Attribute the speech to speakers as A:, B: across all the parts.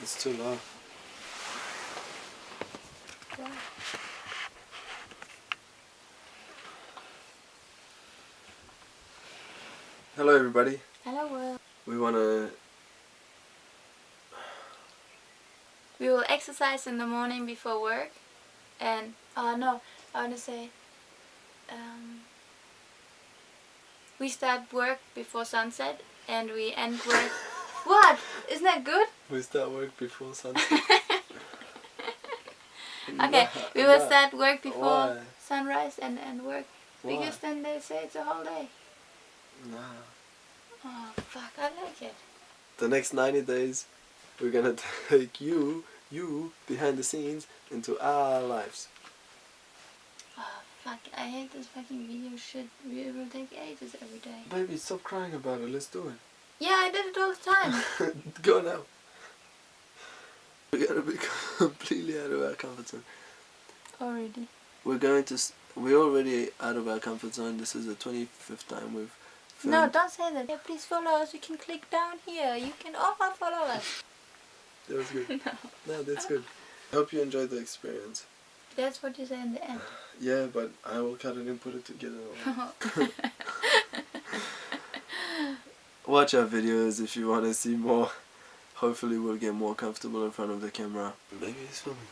A: It's too loud.
B: Wow.
A: Hello everybody.
B: Hello world.
A: We
B: will exercise in the morning before work, and I want to say we start work before sunset and we end work. What? Isn't that good?
A: We start work before sunset.
B: Okay, we will start work before
A: Why?
B: sunrise and end work.
A: Why?
B: Because then they say it's a whole day.
A: Nah.
B: Oh fuck, I like it.
A: The next 90 days, we're gonna take you behind the scenes into our lives.
B: Oh fuck, I hate this fucking video shit. We will take ages every day.
A: Baby, stop crying about it. Let's do it.
B: Yeah, I did it all the time.
A: Go now. We're gonna be completely out of our comfort zone.
B: Already.
A: We're already out of our comfort zone. This is the 25th time we've filmed.
B: No, don't say that. Yeah, please follow us. You can click down here. You can all follow us.
A: That was good.
B: No,
A: that's good. I hope you enjoyed the experience.
B: That's what you say in the end.
A: Yeah, but I will cut it and put it together. Watch our videos if you want to see more. Hopefully we'll get more comfortable in front of the camera. Maybe he's filming.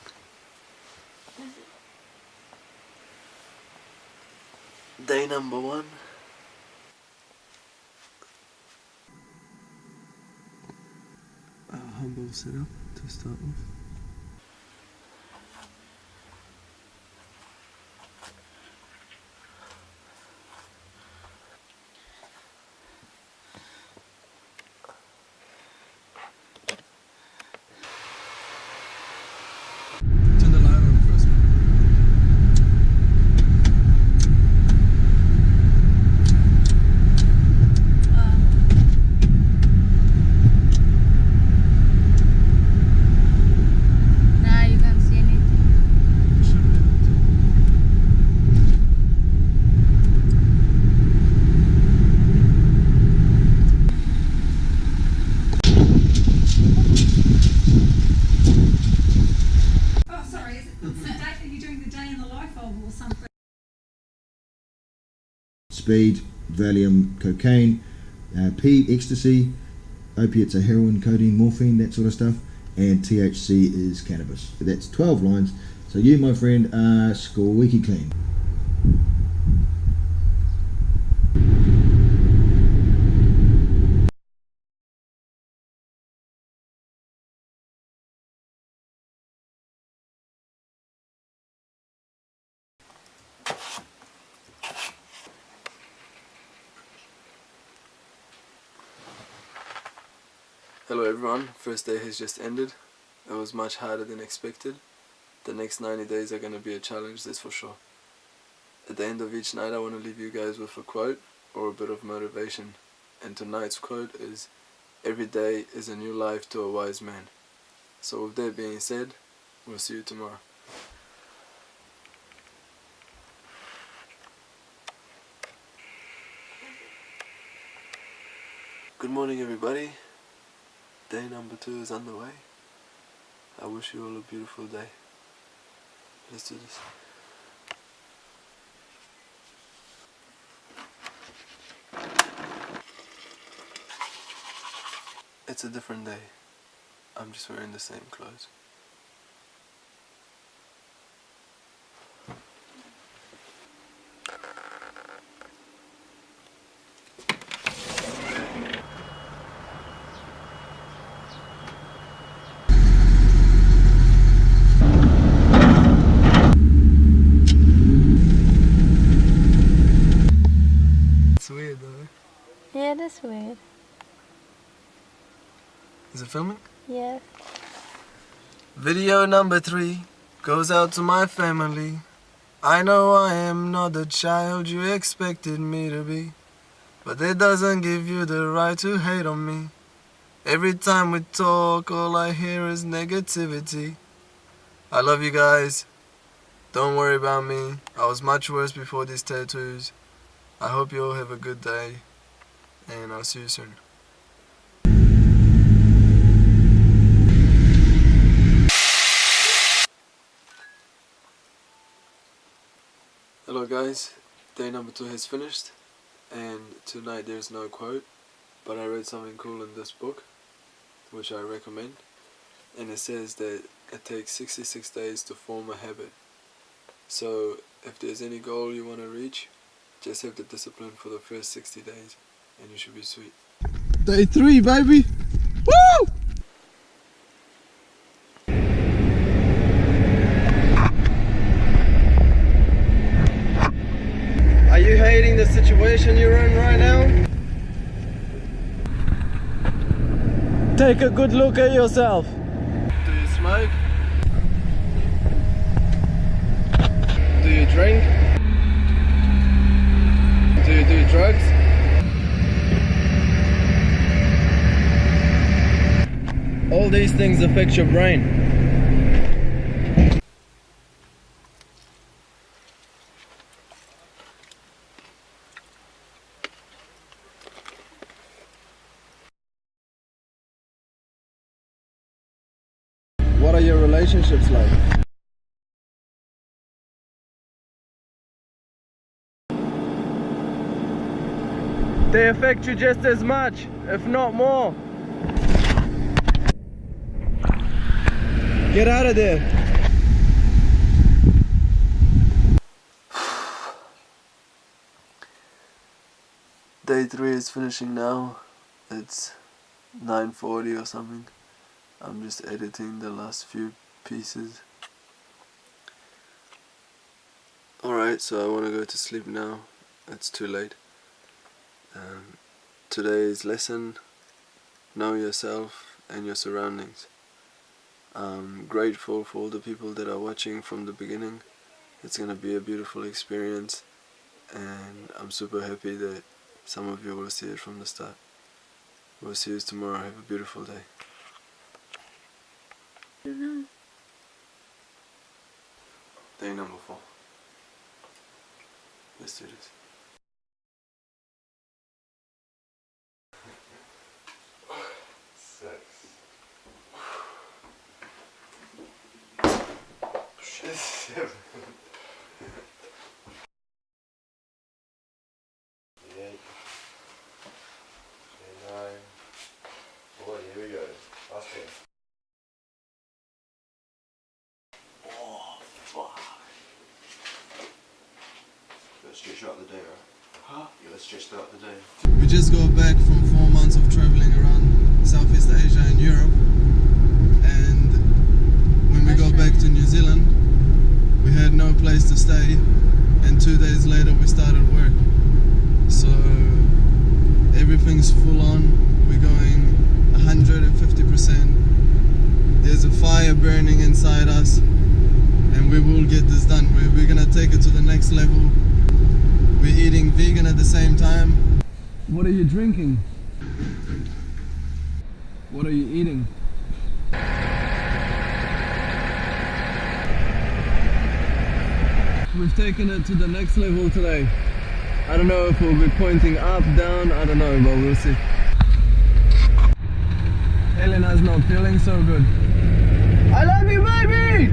A: Day number 1. Our humble setup to start with. Turn the light on first.
B: Nah, you can't see anything.
C: Oh, sorry, are you doing the day in the life of or something?
D: Speed, Valium, cocaine, P, ecstasy, opiates are heroin, codeine, morphine, that sort of stuff, and THC is cannabis. That's 12 lines. So you, my friend, are squeaky clean.
A: Hello everyone, first day has just ended. It was much harder than expected. The next 90 days are going to be a challenge, that's for sure. At the end of each night I want to leave you guys with a quote or a bit of motivation. And tonight's quote is, "Every day is a new life to a wise man." So with that being said, we'll see you tomorrow. Good morning everybody. Day number 2 is underway. I wish you all a beautiful day. Let's do this. It's a different day. I'm just wearing the same clothes. It's weird though.
B: Yeah, that's weird.
A: Is it filming?
B: Yeah.
A: Video number 3 goes out to my family. I know I am not the child you expected me to be, but that doesn't give you the right to hate on me. Every time we talk, all I hear is negativity. I love you guys. Don't worry about me. I was much worse before these tattoos. I hope you all have a good day, and I'll see you soon. guys, day number 2 has finished, and tonight there's no quote, but I read something cool in this book, which I recommend, and it says that it takes 66 days to form a habit. So if there's any goal you want to reach, just have the discipline for the first 60 days and you should be sweet.
E: Day 3, baby! Woo!
A: Are you hating the situation you're in right now? Take a good look at yourself. Do you smoke? Do you drink? Do you do drugs? All these things affect your brain. What are your relationships like? They affect you just as much, if not more. Get out of there. Day 3 is finishing now. It's 9:40 or something. I'm just editing the last few pieces. Alright, so I want to go to sleep now. It's too late. Today's lesson: know yourself and your surroundings. I'm grateful for all the people that are watching from the beginning. It's going to be a beautiful experience, and I'm super happy that some of you will see it from the start. We'll see you tomorrow. Have a beautiful day. Day number 4. Let's do this. Shit. 8, 9. Boy, here we go. Last 10. Oh, fuck. Let's stretch out the day, right? Huh? Yeah, let's stretch out the day.
E: We just got back from 4 months of traveling around Southeast Asia and Europe, and when we got back to New Zealand, we had no place to stay, and 2 days later we started work. So everything's full on. We're going 150%. There's a fire burning inside us, and we will get this done. We're gonna take it to the next level. We're eating vegan at the same time. What are you drinking? What are you eating? We've taken it to the next level today. I don't know if we'll be pointing up, down, I don't know, but we'll see. Elena's not feeling so good. I love you, baby!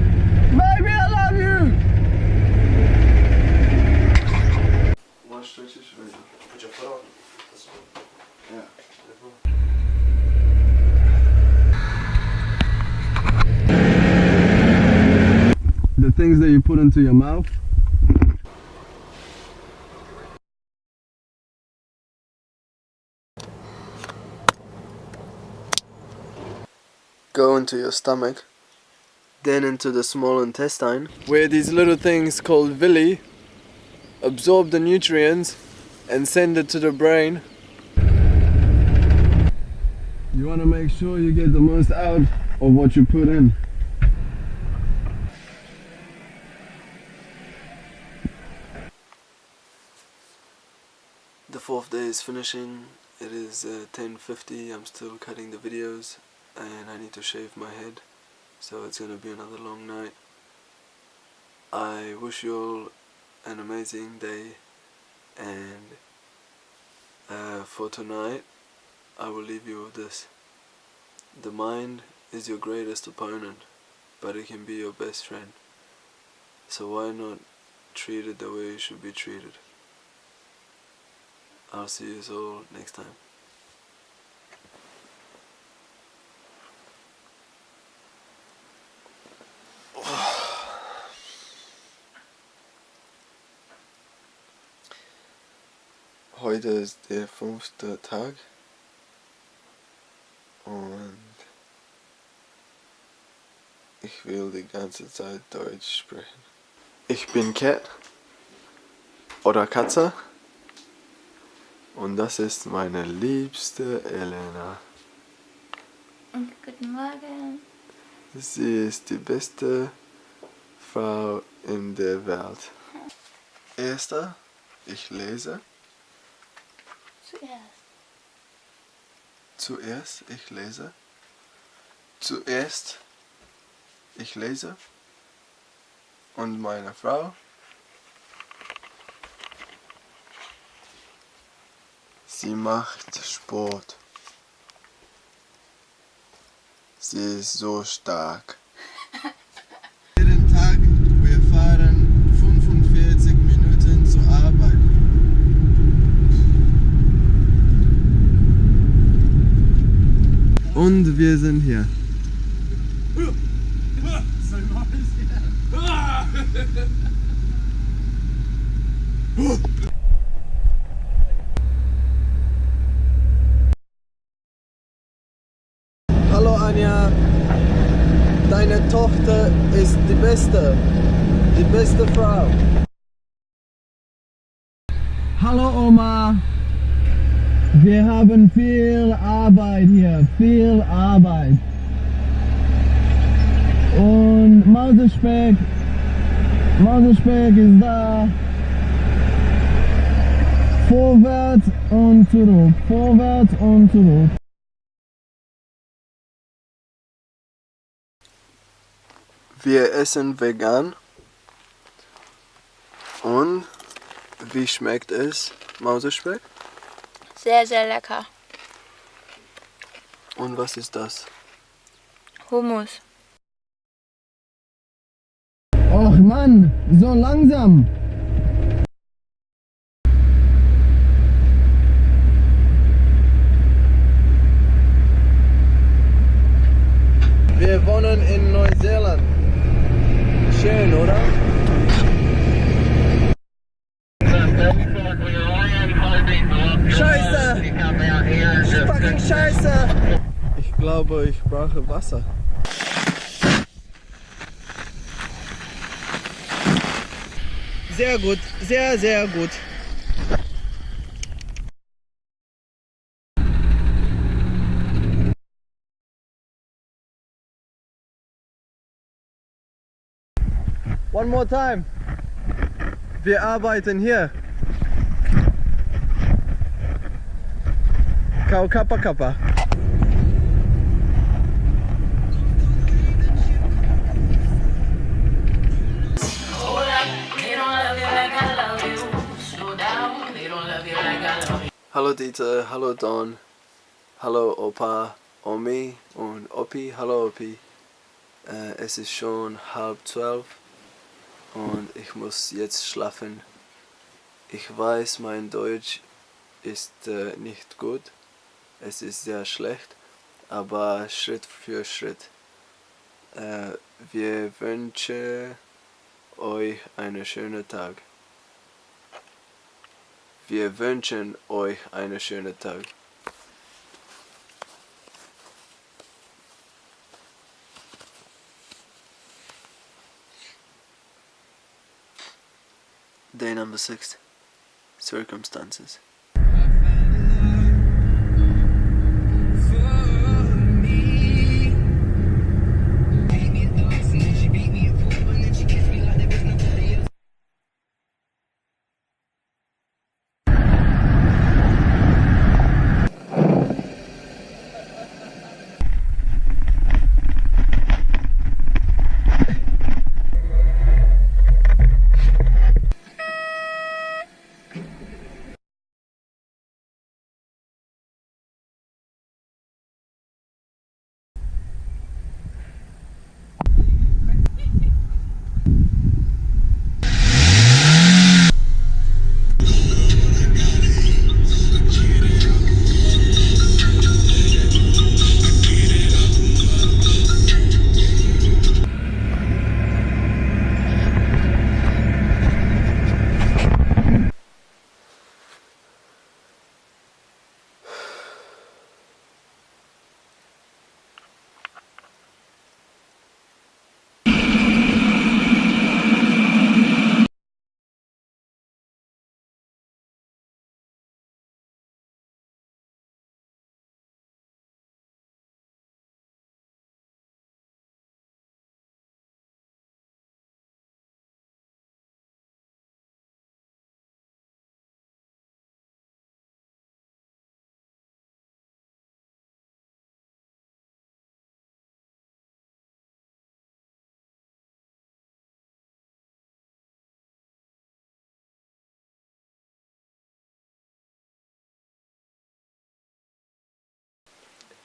E: Baby, I love you!
A: What stretches should I do?
F: Put your foot on. This one.
A: Yeah.
E: The things that you put into your mouth.
A: Go into your stomach, then into the small intestine, where these little things called villi absorb the nutrients and send it to the brain.
E: You want to make sure you get the most out of what you put in.
A: The 4th day is finishing. It is 10:50. I'm still cutting the videos and I need to shave my head, so it's gonna be another long night. I wish you all an amazing day, and for tonight I will leave you with this: the mind is your greatest opponent, but it can be your best friend. So why not treated the way you should be treated. I'll see you all next time. Heute ist der 5. Tag und ich will die ganze Zeit Deutsch sprechen. Ich bin Cat oder Katze und das ist meine liebste Elena.
B: Und guten Morgen.
A: Sie ist die beste Frau in der Welt. Erster, ich lese. Zuerst, ich lese. Zuerst, ich lese. Und meine Frau. Sie macht Sport. Sie ist so stark.
E: Jeden Tag, wir fahren 45 Minuten zur Arbeit. Und wir sind hier.
A: Hallo Anja, deine Tochter ist die beste Frau.
E: Hallo Oma, wir haben viel Arbeit hier, viel Arbeit. Und Mausespeck ist da. Vorwärts und zurück, vorwärts und zurück.
A: Wir essen vegan. Und wie schmeckt es, Mausespeck?
B: Sehr, sehr lecker.
A: Und was ist das?
B: Hummus.
E: Och Mann, so langsam.
A: Wir wohnen in Neuseeland. Schön, oder? Scheiße! Fucking Scheiße! Ich glaube, ich brauche Wasser. Sehr gut, sehr, sehr gut. One more time. Wir arbeiten hier. Kau Kappa Kappa. Hallo Dieter, hallo Don, hallo Opa, Omi und Opi, hallo Opi. Es ist schon 11:30 und ich muss jetzt schlafen. Ich weiß, mein Deutsch ist nicht gut, es ist sehr schlecht, aber Schritt für Schritt. Wir wünschen euch einen schönen Tag. Wir wünschen euch einen schönen Tag. Day number 6. Circumstances.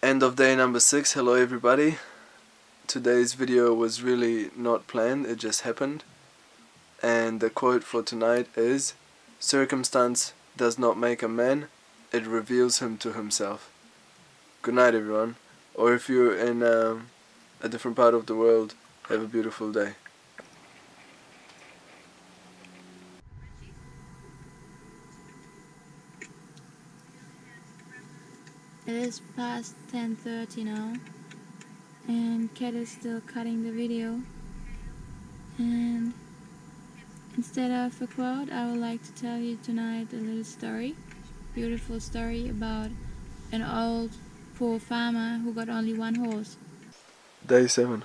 A: End of day number 6. Hello everybody. Today's video was really not planned, it just happened. And the quote for tonight is, "Circumstance does not make a man, it reveals him to himself." Good night everyone. Or if you're in a different part of the world, have a beautiful day.
B: It is past 10:30 now, and Kat is still cutting the video. And instead of a quote, I would like to tell you tonight a little story, beautiful story about an old poor farmer who got only one horse.
A: Day 7.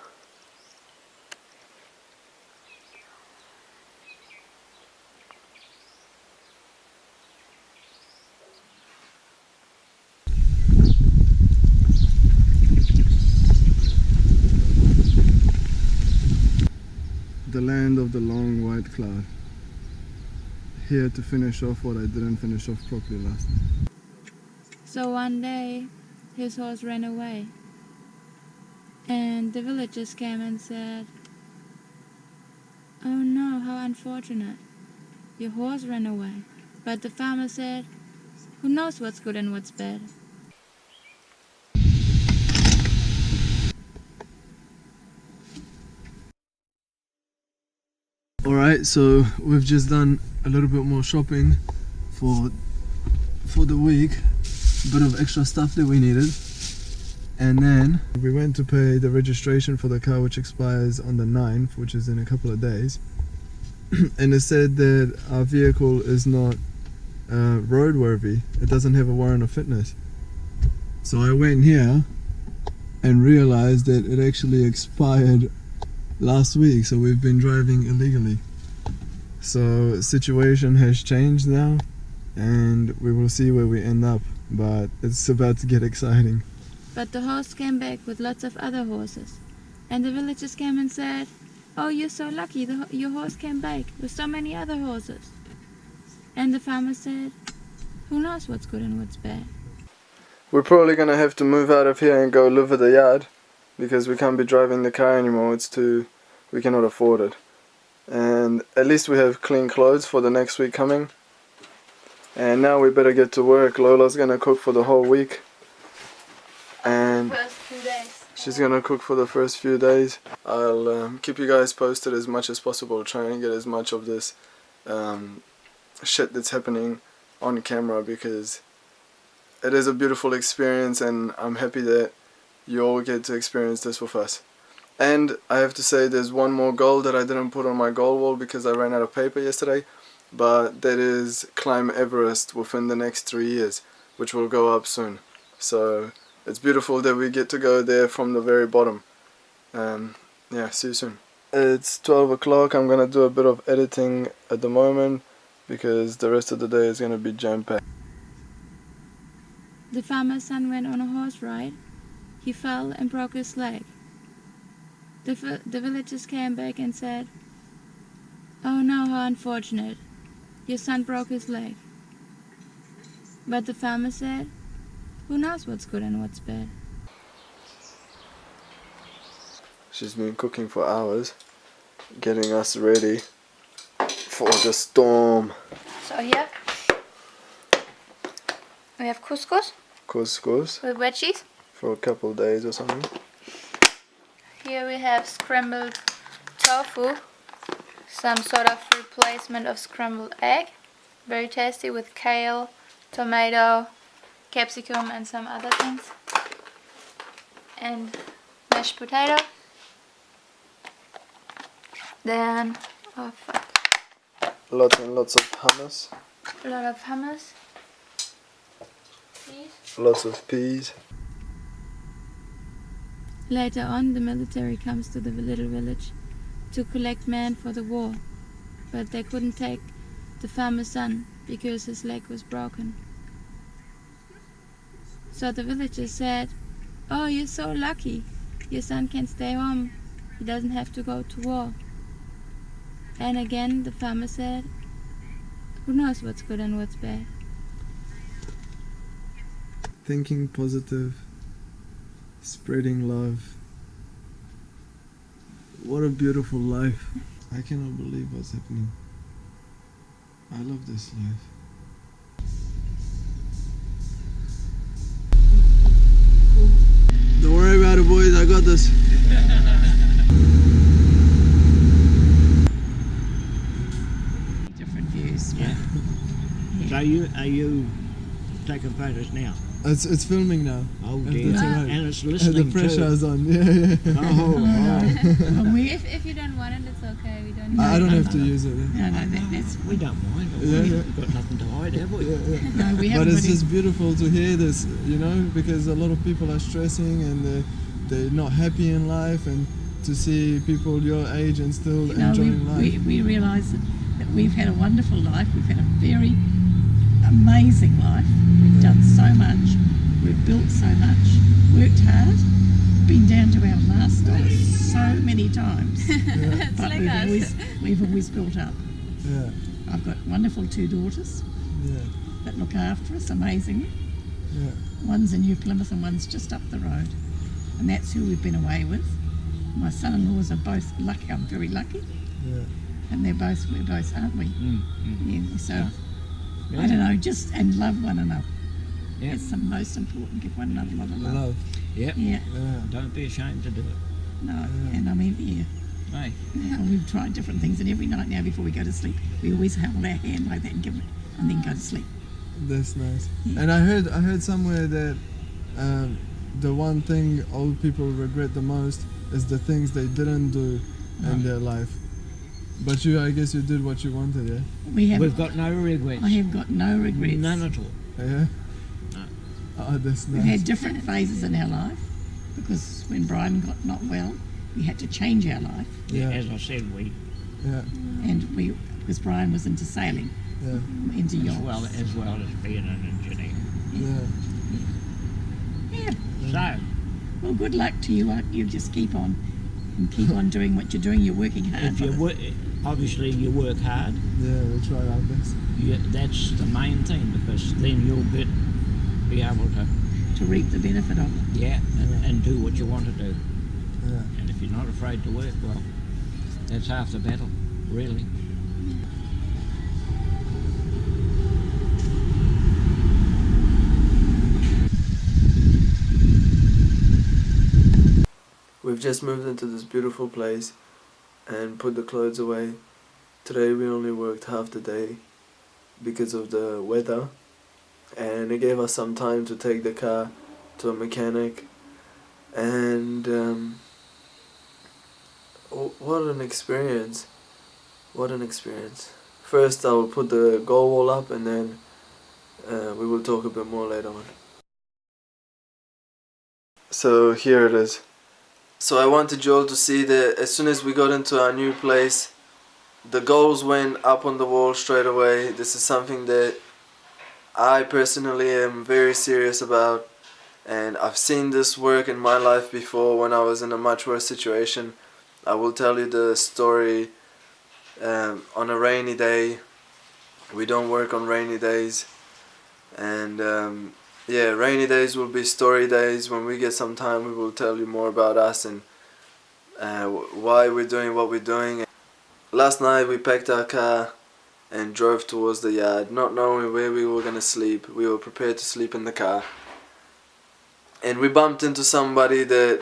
E: The land of the long white cloud. Here to finish off what I didn't finish off properly last.
B: So one day, his horse ran away, and the villagers came and said, "Oh no, how unfortunate. Your horse ran away." But the farmer said, "Who knows what's good and what's bad?"
E: Alright, so we've just done a little bit more shopping for the week. A bit of extra stuff that we needed. And then we went to pay the registration for the car, which expires on the 9th, which is in a couple of days. And it said that our vehicle is not roadworthy. It doesn't have a warrant of fitness. So I went here and realized that it actually expired last week, so we've been driving illegally. So situation has changed now, and we will see where we end up, but it's about to get exciting.
B: But the horse came back with lots of other horses, and the villagers came and said, "Oh, you're so lucky, your horse came back with so many other horses." And the farmer said, "Who knows what's good and what's bad?"
A: We're probably gonna have to move out of here and go live at the yard, because we can't be driving the car anymore. We cannot afford it. And at least we have clean clothes for the next week coming. And now we better get to work. Lola's gonna cook for the whole week. And
B: First few days.
A: she's gonna cook for the first few days. I'll keep you guys posted as much as possible, try and get as much of this shit that's happening on camera, because it is a beautiful experience, and I'm happy that you all get to experience this with us. And I have to say, there's one more goal that I didn't put on my goal wall because I ran out of paper yesterday, but that is climb Everest within the next 3 years, which will go up soon. So it's beautiful that we get to go there from the very bottom. Yeah, see you soon. It's 12 o'clock. I'm gonna do a bit of editing at the moment because the rest of the day is gonna be jam-packed.
B: The farmer's son went on a horse ride. He fell and broke his leg. The villagers came back and said, "Oh no, how unfortunate. Your son broke his leg." But the farmer said, "Who knows what's good and what's bad?"
A: She's been cooking for hours, getting us ready for the storm.
B: So here we have couscous
A: Couscous
B: with veggies.
A: for a couple of days or something.
B: Here we have scrambled tofu, some sort of replacement of scrambled egg. Very tasty with kale, tomato, capsicum and some other things. And mashed potato. Then, oh fuck,
A: Lots and lots of hummus,
B: a lot of hummus. Peas.
A: lots of peas.
B: Later on, the military comes to the little village to collect men for the war, but they couldn't take the farmer's son because his leg was broken. So the villagers said, "Oh, you're so lucky. Your son can stay home. He doesn't have to go to war." And again, the farmer said, "Who knows what's good and what's bad?"
E: Thinking positive spreading love. What a beautiful life. I cannot believe what's happening. I love this life. Don't worry about it, boys, I got this.
G: Different views.
H: Yeah. So are you taking photos now?
E: It's filming now.
H: Oh
E: If
H: dear.
E: that's all right.
H: And it's
E: The
H: listening
E: pressure's
H: too.
E: on. Yeah.
H: Oh, wow.
B: If you don't want it, it's okay. We don't.
E: I don't
H: no,
E: have to
H: no.
E: use it. Yeah.
G: No, that's
H: We don't mind.
E: Yeah, yeah.
H: We've got nothing to hide, have we?
E: Yeah, yeah.
G: no. We
E: But
G: haven't.
E: it's
G: got
E: just beautiful to hear this, you know, because a lot of people are stressing and they're not happy in life, and to see people your age and still enjoying life.
G: we realise that we've had a wonderful life. We've had a very amazing life. We've done so much. We've built so much. Worked hard. Been down to our last dollar so many times.
B: It's
G: But
B: like
G: we've always built up.
E: Yeah,
G: I've got wonderful 2 daughters
E: yeah,
G: that look after us amazingly.
E: yeah.
G: One's in New Plymouth and one's just up the road. And that's who we've been away with. My son-in-laws are both lucky. I'm very lucky.
E: Yeah.
G: And we're both, aren't we? Yeah, so,
H: Yeah.
G: I don't know, just, and love one another.
H: Yeah.
G: It's the most important, give one another a lot of love.
E: Love.
H: Yep.
G: Yeah,
E: Yeah.
H: Don't be ashamed to do it.
G: no,
E: Yeah.
G: and I mean, yeah.
H: Hey.
G: Now we've tried different things, and every night now before we go to sleep, we always hold our hand like that and give it, and then go to sleep.
E: That's nice.
G: Yeah.
E: And I heard somewhere that the one thing old people regret the most is the things they didn't do in their life. But I guess you did what you wanted, yeah?
H: We've got no regrets.
G: I have got no regrets.
H: None at all.
E: Yeah?
H: No.
E: Oh, that's
G: We've
E: nice.
G: had different phases in our life, because when Brian got not well, we had to change our life,
E: Yeah,
H: As I said, we
E: yeah,
G: because Brian was into sailing,
E: yeah,
G: into yachts.
H: as well as being an engineer.
E: yeah.
G: Yeah.
H: So
G: Well, good luck to you. You just keep on and keep on doing what you're doing. You're working hard.
H: if you
G: for us.
H: work, obviously you work hard.
E: Yeah, we'll try our best.
H: That's the main thing, because then you'll be able to
G: reap the benefit of it.
H: and do what you want to do.
E: Yeah.
H: And if you're not afraid to work, well, that's half the battle, really.
A: We've just moved into this beautiful place and put the clothes away. Today we only worked half the day because of the weather, and it gave us some time to take the car to a mechanic, and what an experience. What an experience. First I will put the goal wall up, and then we will talk a bit more later on. So here it is. So I wanted you all to see that as soon as we got into our new place, the goals went up on the wall straight away. This is something that I personally am very serious about, and I've seen this work in my life before when I was in a much worse situation. I will tell you the story on a rainy day. We don't work on rainy days, and yeah, rainy days will be story days. When we get some time, we will tell you more about us and why we're doing what we're doing. Last night we packed our car and drove towards the yard, not knowing where we were gonna sleep. We were prepared to sleep in the car, and we bumped into somebody that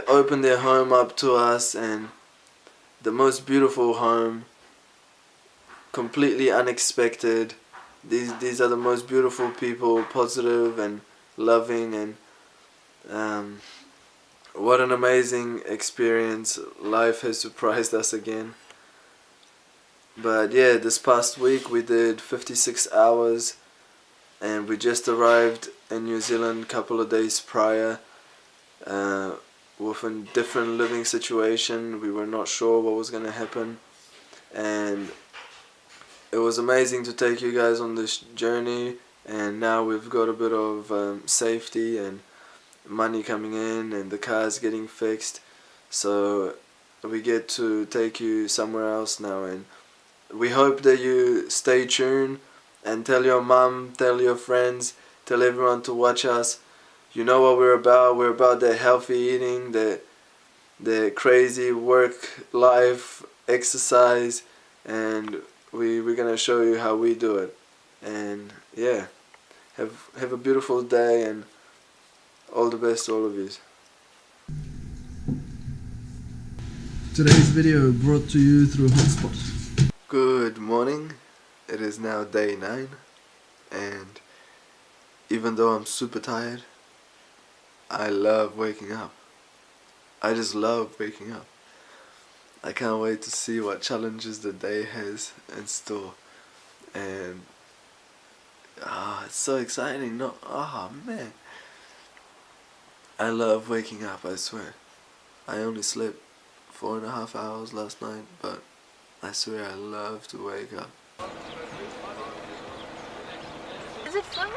A: opened their home up to us, and the most beautiful home, completely unexpected. These are the most beautiful people, positive and loving, and what an amazing experience. Life has surprised us again. But yeah, this past week we did 56 hours, and we just arrived in New Zealand a couple of days prior with a different living situation. We were not sure what was going to happen, and it was amazing to take you guys on this journey, and now we've got a bit of safety and money coming in, and the car's getting fixed, so we get to take you somewhere else now. And we hope that you stay tuned and tell your mum, tell your friends, tell everyone to watch us. You know what we're about. We're about the healthy eating, the crazy work life, exercise, and we're gonna show you how we do it. And yeah, have a beautiful day and all the best to all of you.
E: Today's video brought to you through Hotspot.
A: Good morning. It is now day 9, and even though I'm super tired, I love waking up. I just love waking up. I can't wait to see what challenges the day has in store. And it's so exciting. No, man. I love waking up, I swear. I only slept 4.5 hours last night, but I swear I love to wake up.
B: Is it filming?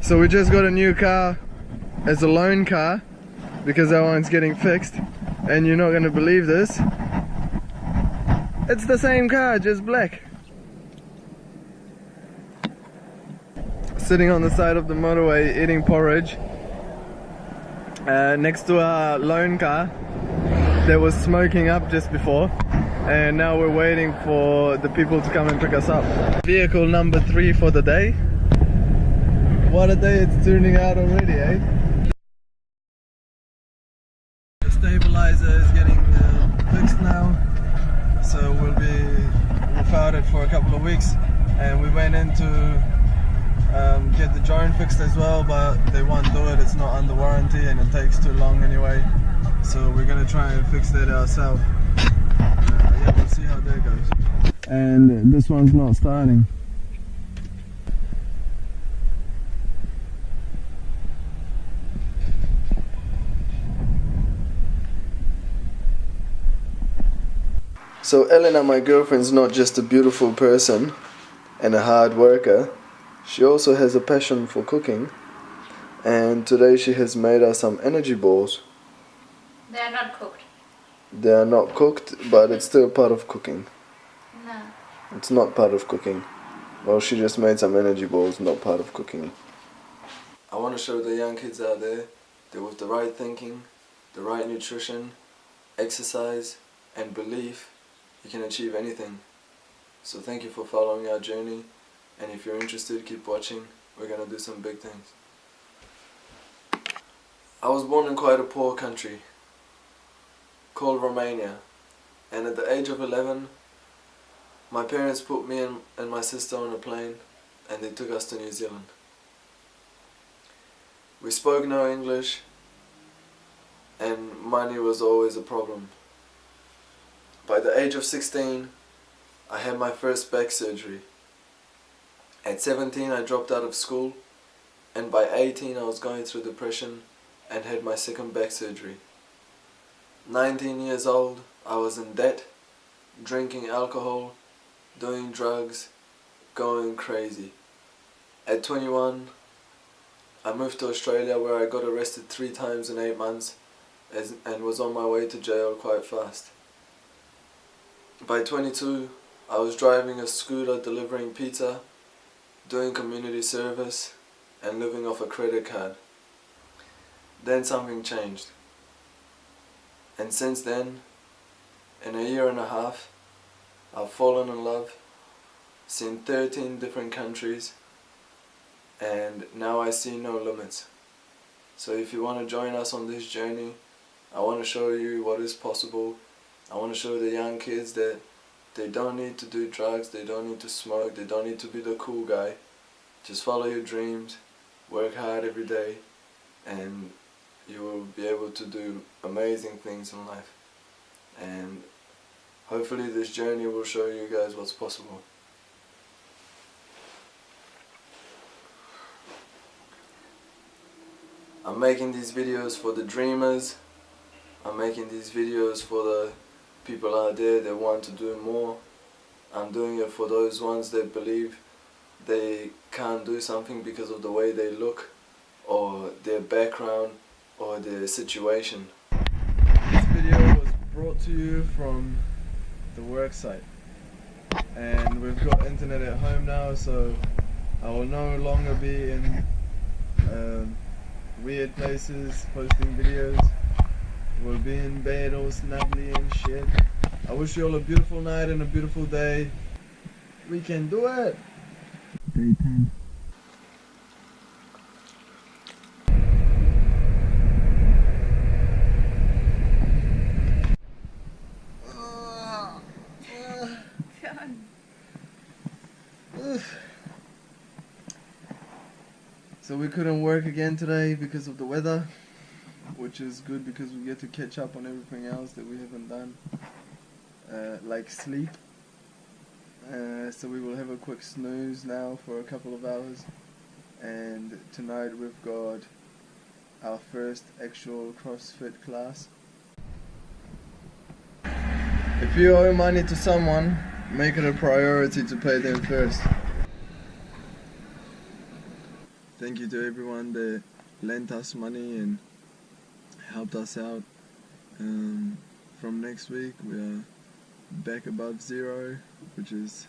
A: So we just got a new car as a loan car because that one's getting fixed, and you're not gonna believe this. It's the same car, just black. Sitting on the side of the motorway eating porridge next to our loan car that was smoking up just before, and now we're waiting for the people to come and pick us up. Vehicle number 3 for the day. What a day it's turning out already, eh? The stabilizer is getting fixed now, so we'll be without it for a couple of weeks. And we went in to get the joint fixed as well, but they won't do it. It's not under warranty and it takes too long anyway. So we're gonna try and fix that ourselves. Yeah, we'll see how that goes. And this one's not starting. So Elena, my girlfriend's not just a beautiful person and a hard worker, she also has a passion for cooking, and today she has made us some energy balls.
B: They are not cooked.
A: They are not cooked, but it's still part of cooking.
B: No.
A: It's not part of cooking. Well, she just made some energy balls, not part of cooking. I want to show the young kids out there that with the right thinking, the right nutrition, exercise and belief, you can achieve anything. So thank you for following our journey, and if you're interested, keep watching. We're gonna do some big things. I was born in quite a poor country called Romania, and at the age of 11 my parents put me and my sister on a plane and they took us to New Zealand. We spoke no English and money was always a problem. By the age of 16, I had my first back surgery. At 17, I dropped out of school, and by 18, I was going through depression and had my second back surgery. 19 years old, I was in debt, drinking alcohol, doing drugs, going crazy. At 21, I moved to Australia where I got arrested 3 times in 8 months and was on my way to jail quite fast. By 22, I was driving a scooter, delivering pizza, doing community service, and living off a credit card. Then something changed. And since then, in a year and a half, I've fallen in love, seen 13 different countries, and now I see no limits. So if you want to join us on this journey, I want to show you what is possible. I want to show the young kids that they don't need to do drugs, they don't need to smoke, they don't need to be the cool guy. Just follow your dreams, work hard every day, and you will be able to do amazing things in life. And hopefully this journey will show you guys what's possible. I'm making these videos for the dreamers. I'm making these videos for the people out there that want to do more. I'm doing it for those ones that believe they can't do something because of the way they look or their background or their situation. This video was brought to you from the work site.
E: and we've got internet at home now, so I will no longer be in weird places posting videos. We'll be in bed all snuggly and shit. I wish you all a beautiful night and a beautiful day. We can do it! Day 10. So we couldn't work again today because of the weather, which is good because we get to catch up on everything else that we haven't done, like sleep. So we will have a quick snooze now for a couple of hours, and tonight we've got our first actual CrossFit class. If you owe money to someone, make it a priority to pay them first. Thank you to everyone that lent us money and helped us out. From next week we are back above zero, which is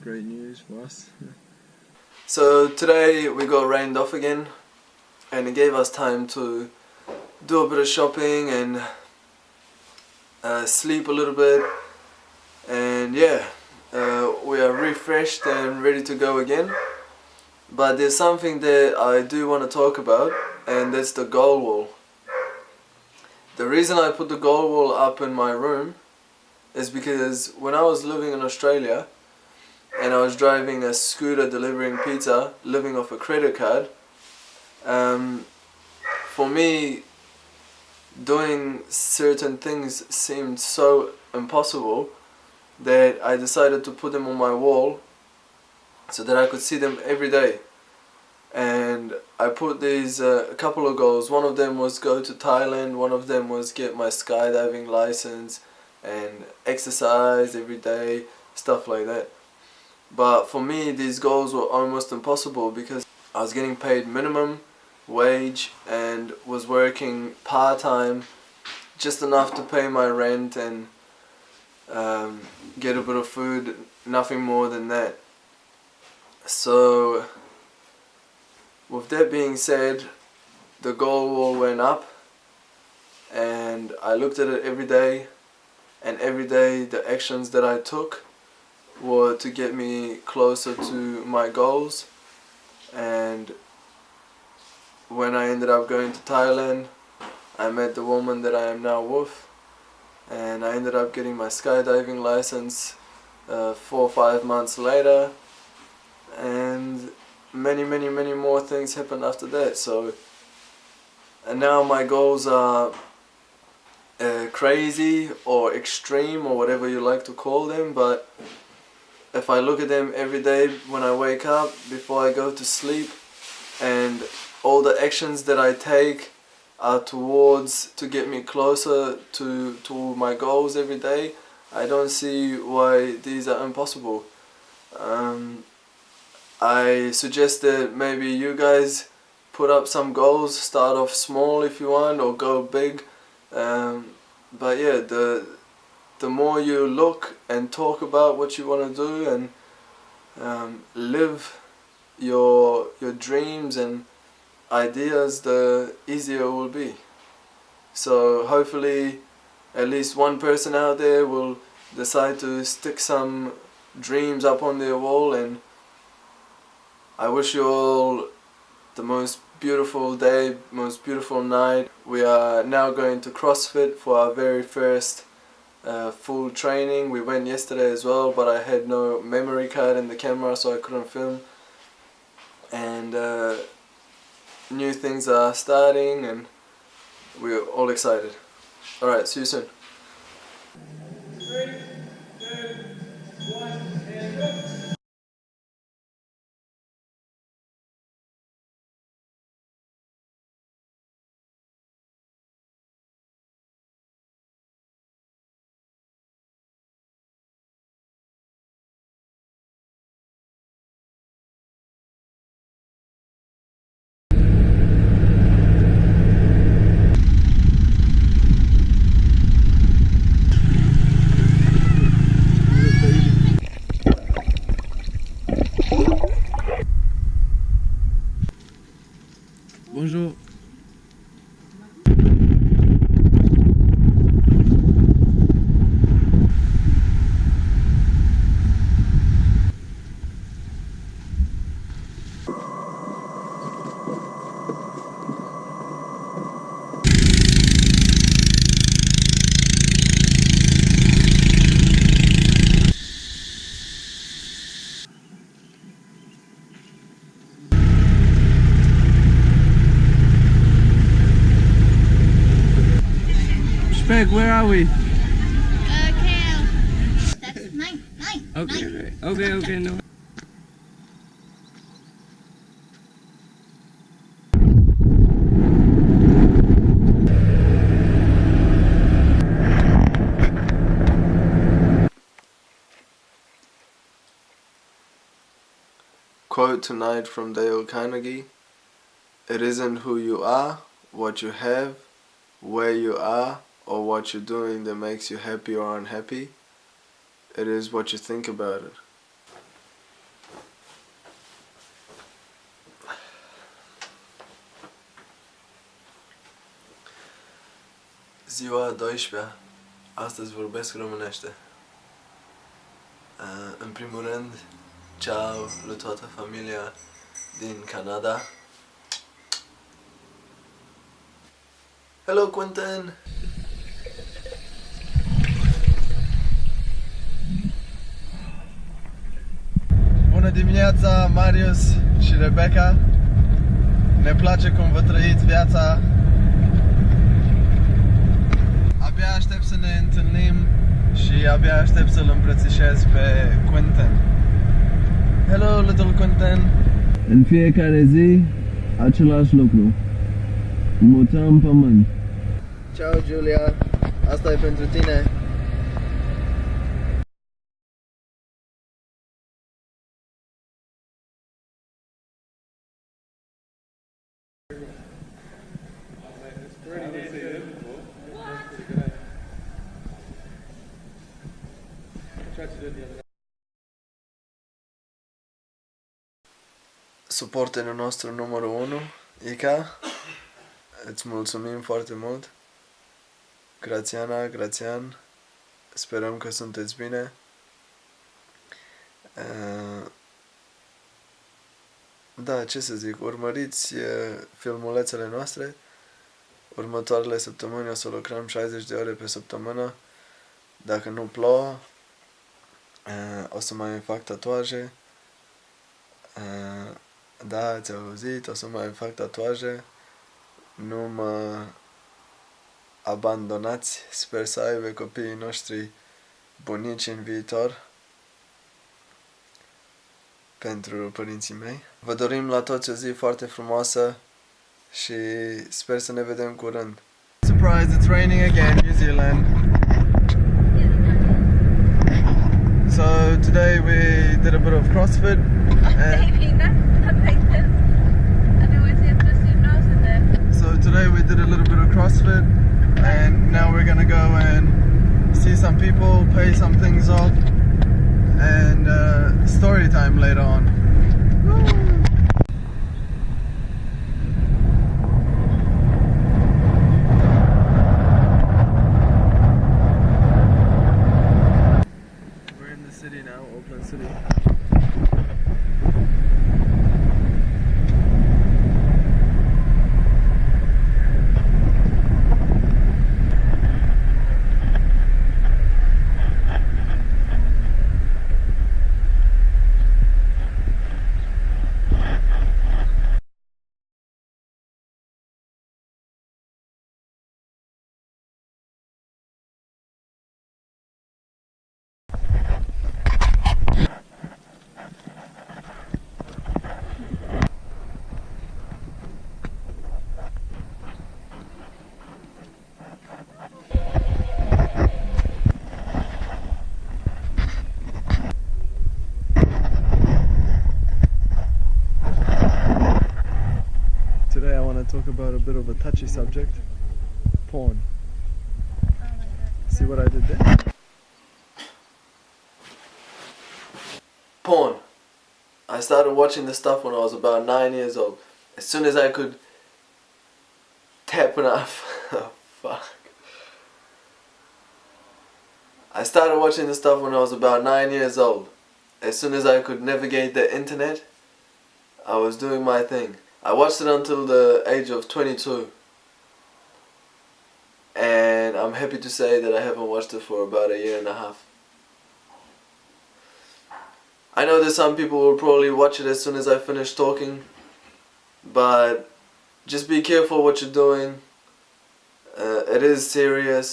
E: great news for us. So today we got rained off again, and it gave us time to do a bit of shopping and sleep a little bit, and yeah, we are refreshed and ready to go again. But there's something that I do want to talk about, and that's the goal wall. The reason I put the goal wall up in my room is because when I was living in Australia and I was driving a scooter delivering pizza, living off a credit card, for me doing certain things seemed so impossible that I decided to put them on my wall so that I could see them every day. And I put these a couple of goals. One of them was go to Thailand, one of them was get my skydiving license and exercise every day, stuff like that. But for me these goals were almost impossible because I was getting paid minimum wage and was working part-time, just enough to pay my rent and get a bit of food, nothing more than that. So with that being said, the goal wall went up and I looked at it every day, and every day the actions that I took were to get me closer to my goals. And when I ended up going to Thailand, I met the woman that I am now with, and I ended up getting my skydiving license 4 or 5 months later, and many more things happened after that. So, and now my goals are crazy or extreme or whatever you like to call them, but if I look at them every day when I wake up, before I go to sleep, and all the actions that I take are towards to get me closer to my goals every day, I don't see why these are impossible. I suggest that maybe you guys put up some goals, start off small if you want, or go big. But yeah, the more you look and talk about what you want to do and live your dreams and ideas, the easier it will be. So hopefully at least one person out there will decide to stick some dreams up on their wall, and I wish you all the most beautiful day, most beautiful night. We are now going to CrossFit for our very first full training. We went yesterday as well, but I had no memory card in the camera, so I couldn't film. And new things are starting and we're all excited. Alright, see you soon.
A: 3, 2, 1, and go!
E: back. Where are we?
B: KL. That's 9.
E: Okay, no.
A: Quote tonight from Dale Carnegie: "It isn't who you are, what you have, where you are, or what you're doing that makes you happy or unhappy. It is what you think about it." Ziua 12. Astăzi vorbesc românește. În primul rând, ciao la toată familia din Canada. Hello, Quentin!
E: Bună dimineața, Marius și Rebecca. Ne place cum vă trăiți viața. Abia aștept să ne întâlnim și abia aștept să-l îmbrățișez pe Quentin. Hello, little Quentin!
A: În fiecare zi, același lucru. Mutăm pământ. Ciao, Julia! Asta e pentru tine. Suporterul nostru numărul 1, Ica, îți mulțumim foarte mult. Grațiana, Grațian, sperăm că sunteți bine. Da, ce să zic, urmăriți filmulețele noastre. Următoarele săptămâni o să lucrăm 60 de ore pe săptămână. Dacă nu plouă, o să mai fac tatuaje. Da, ați auzit, o să mai fac tatuaje. Nu mă abandonați, sper să aibă copiii noștri bunici în viitor pentru părinții mei. Vă dorim la toți o zi foarte frumoasă și sper să ne vedem curând.
E: Surprise, it's raining again, New Zealand. So today we did a bit of CrossFit. So today we did a little bit of CrossFit, and now we're gonna go and see some people, pay some things off, and story time later on. We're in the city now, Auckland City. Today I want to talk about a bit of a touchy subject, porn. See what I did there?
A: Porn. I started watching this stuff when I was about 9 years old. As soon as I could tap enough. Oh, fuck. I started watching this stuff when I was about 9 years old. As soon as I could navigate the internet, I was doing my thing. I watched it until the age of 22. And I'm happy to say that I haven't watched it for about a year and a half. I know that some people will probably watch it as soon as I finish talking, but just be careful what you're doing. It is serious.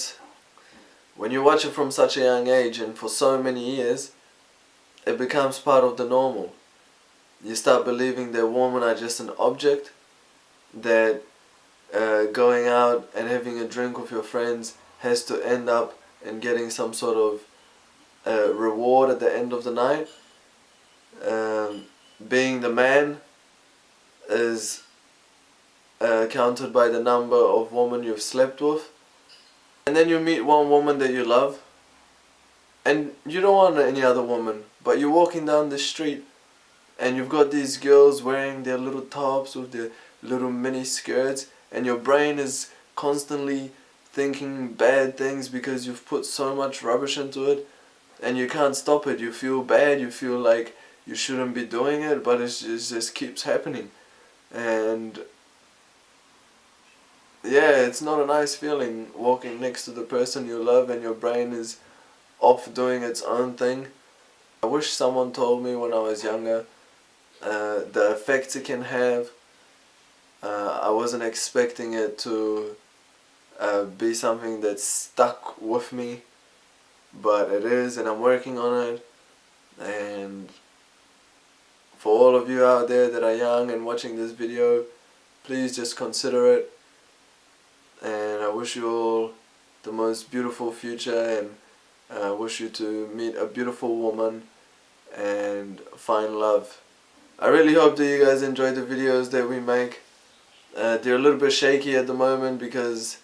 A: when you watch it from such a young age and for so many years, it becomes part of the normal. You start believing that women are just an object, that going out and having a drink with your friends has to end up in getting some sort of reward at the end of the night. Being the man is counted by the number of women you've slept with. And then you meet one woman that you love, and you don't want any other woman, but you're walking down the street and you've got these girls wearing their little tops with their little mini skirts, and your brain is constantly thinking bad things because you've put so much rubbish into it, and you can't stop it. You feel bad, you feel like you shouldn't be doing it, but it just keeps happening. And yeah, it's not a nice feeling walking next to the person you love and your brain is off doing its own thing. I wish someone told me when I was younger the effects it can have. I wasn't expecting it to be something that's stuck with me, but it is, and I'm working on it. And for all of you out there that are young and watching this video, please just consider it. And I wish you all the most beautiful future, and I wish you to meet a beautiful woman and find love. I really hope that you guys enjoy the videos that we make. They're a little bit shaky at the moment because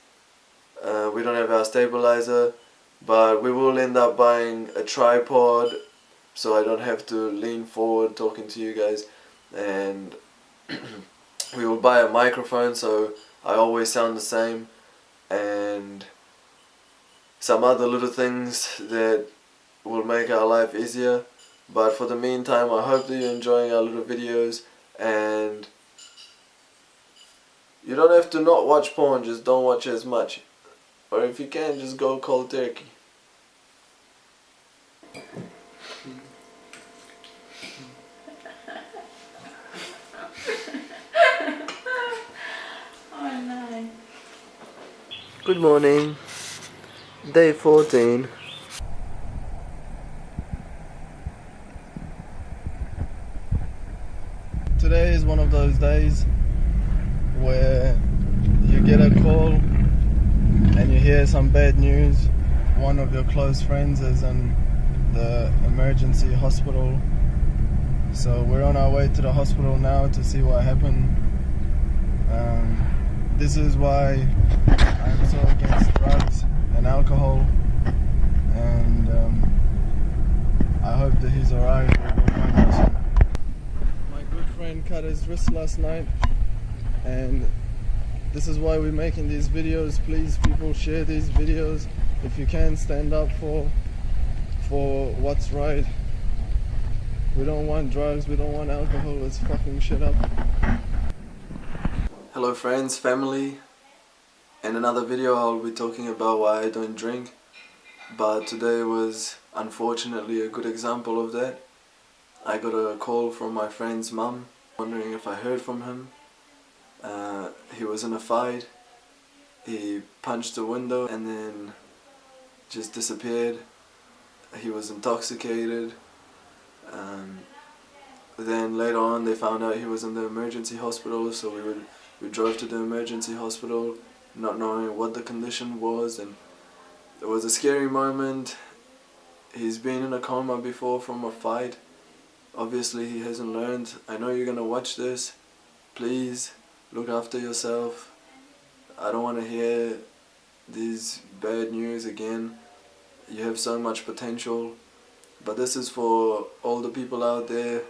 A: we don't have our stabilizer, but we will end up buying a tripod so I don't have to lean forward talking to you guys, and we will buy a microphone so I always sound the same, and some other little things that will make our life easier. But for the meantime, I hope that you're enjoying our little videos, and you don't have to not watch porn, just don't watch as much. Or if you can, just go cold turkey.
B: Oh no.
A: Good morning. Day 14. Today is one of those days where you get a call and you hear some bad news. One of your close friends is in the emergency hospital. So we're on our way to the hospital now to see what happened. This is why I'm so against drugs and alcohol, and I hope that he's alright. We'll find out soon. My good friend cut his wrist last night, and this is why we're making these videos. Please, people, share these videos. If you can, stand up for what's right. We don't want drugs, we don't want alcohol. Let's fucking shut up. Hello friends, family. In another video I'll be talking about why I don't drink, but today was unfortunately a good example of that. I got a call from my friend's mum wondering if I heard from him. He was in a fight. He punched a window and then just disappeared. He was intoxicated. Then later on they found out he was in the emergency hospital, so we drove to the emergency hospital not knowing what the condition was, and it was a scary moment. He's been in a coma before from a fight. Obviously he hasn't learned. I know you're gonna watch this. Please look after yourself. I don't want to hear these bad news again. You have so much potential, but this is for all the people out there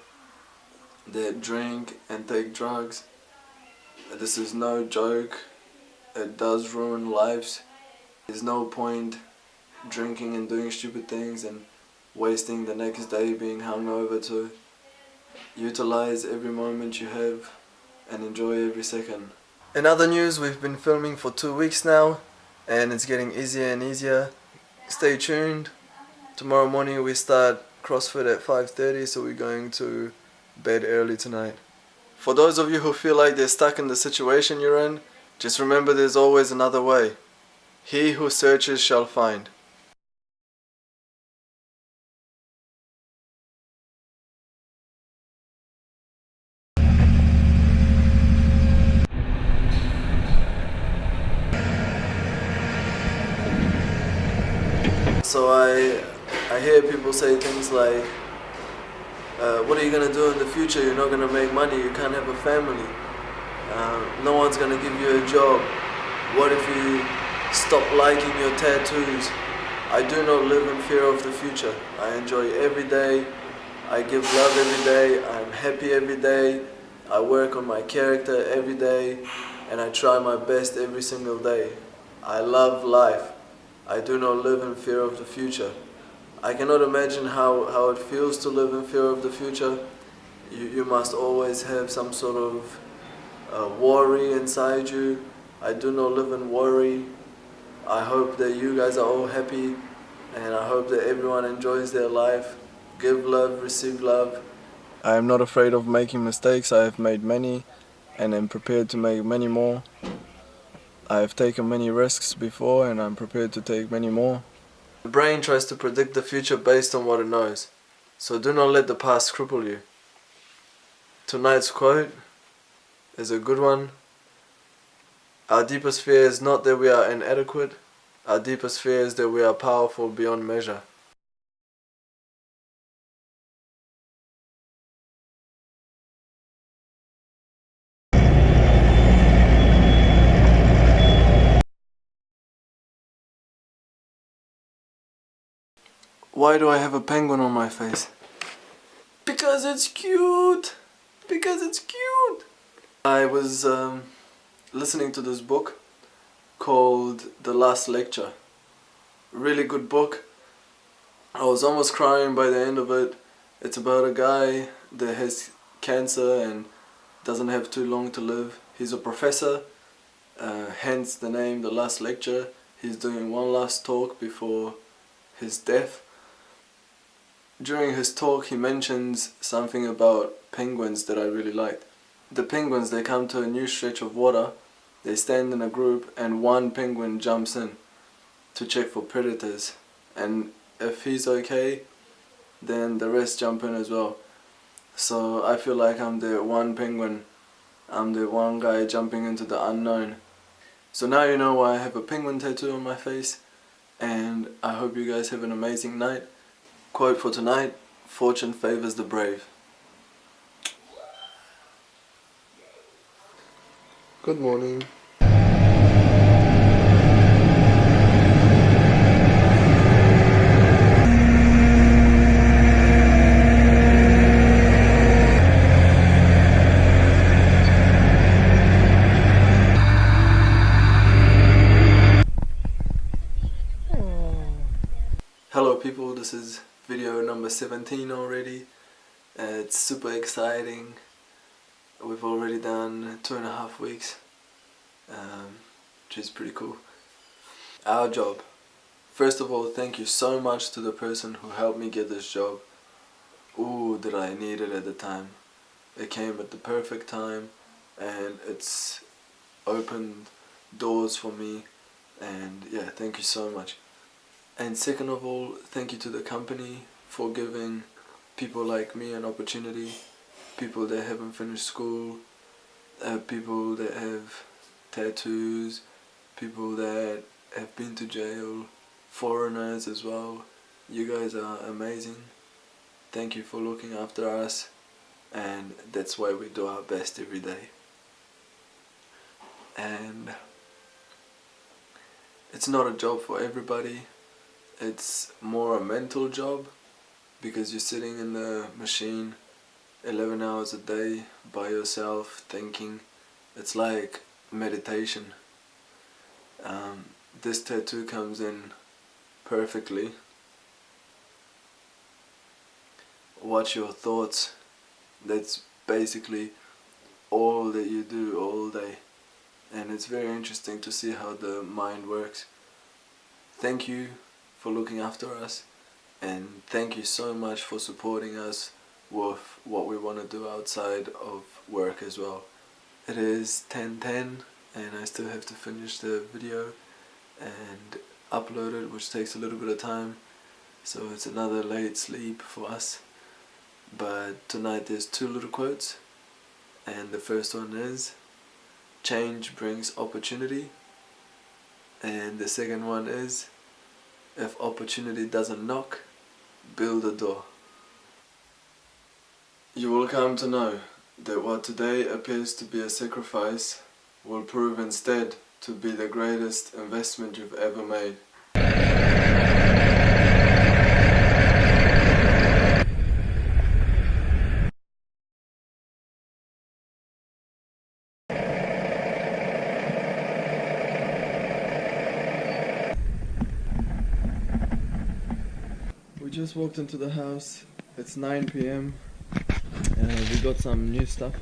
A: that drink and take drugs. This is no joke. It does ruin lives. There's no point drinking and doing stupid things and wasting the next day being hungover. To utilize every moment you have and enjoy every second. In other news, we've been filming for 2 weeks now, and it's getting easier and easier. Stay tuned. Tomorrow morning we start CrossFit at 5:30, so we're going to bed early tonight. For those of you who feel like they're stuck in the situation you're in, just remember there's always another way. He who searches shall find. So I hear people say things like, what are you going to do in the future? You're not going to make money, you can't have a family. No one's going to give you a job. What if you stop liking your tattoos? I do not live in fear of the future. I enjoy every day. I give love every day. I'm happy every day. I work on my character every day. And I try my best every single day. I love life. I do not live in fear of the future. I cannot imagine how it feels to live in fear of the future. You must always have some sort of worry inside you. I do not live in worry. I hope that you guys are all happy, and I hope that everyone enjoys their life. Give love, receive love. I am not afraid of making mistakes. I have made many and am prepared to make many more. I have taken many risks before and I'm prepared to take many more. The brain tries to predict the future based on what it knows. So do not let the past cripple you. Tonight's quote is a good one. Our deepest fear is not that we are inadequate. Our deepest fear is that we are powerful beyond measure. Why do I have a penguin on my face? Because it's cute! Because it's cute! I was listening to this book called The Last Lecture. Really good book. I was almost crying by the end of it. It's about a guy that has cancer and doesn't have too long to live. He's a professor, hence the name The Last Lecture. He's doing one last talk before his death. During his talk he mentions something about penguins that I really liked. The penguins, they come to a new stretch of water, they stand in a group and one penguin jumps in to check for predators, and if he's okay then the rest jump in as well. So I feel like I'm the one penguin, I'm the one guy jumping into the unknown. So now you know why I have a penguin tattoo on my face, and I hope you guys have an amazing night. Quote for tonight: fortune favors the brave. Good morning. Hello people, this is video number 17 already. It's super exciting. We've already done 2.5 weeks, which is pretty cool. Our job. First of all, thank you so much to the person who helped me get this job. Ooh, did I need it at the time. It came at the perfect time and it's opened doors for me, and yeah, thank you so much. And second of all, thank you to the company for giving people like me an opportunity, people that haven't finished school, people that have tattoos, people that have been to jail, foreigners as well. You guys are amazing. Thank you for looking after us, and that's why we do our best every day. And it's not a job for everybody. It's more a mental job because you're sitting in the machine 11 hours a day by yourself thinking. It's like meditation. This tattoo comes in perfectly. Watch your thoughts. That's basically all that you do all day, and it's very interesting to see how the mind works. Thank you for looking after us, and thank you so much for supporting us with what we want to do outside of work as well. It is 10:10 and I still have to finish the video and upload it, which takes a little bit of time, so it's another late sleep for us. But tonight there's two little quotes, and the first one is change brings opportunity, and the second one is If opportunity doesn't knock, build a door. You will come to know that what today appears to be a sacrifice will prove instead to be the greatest investment you've ever made. We just walked into the house. It's 9 p.m. We got some new stuff.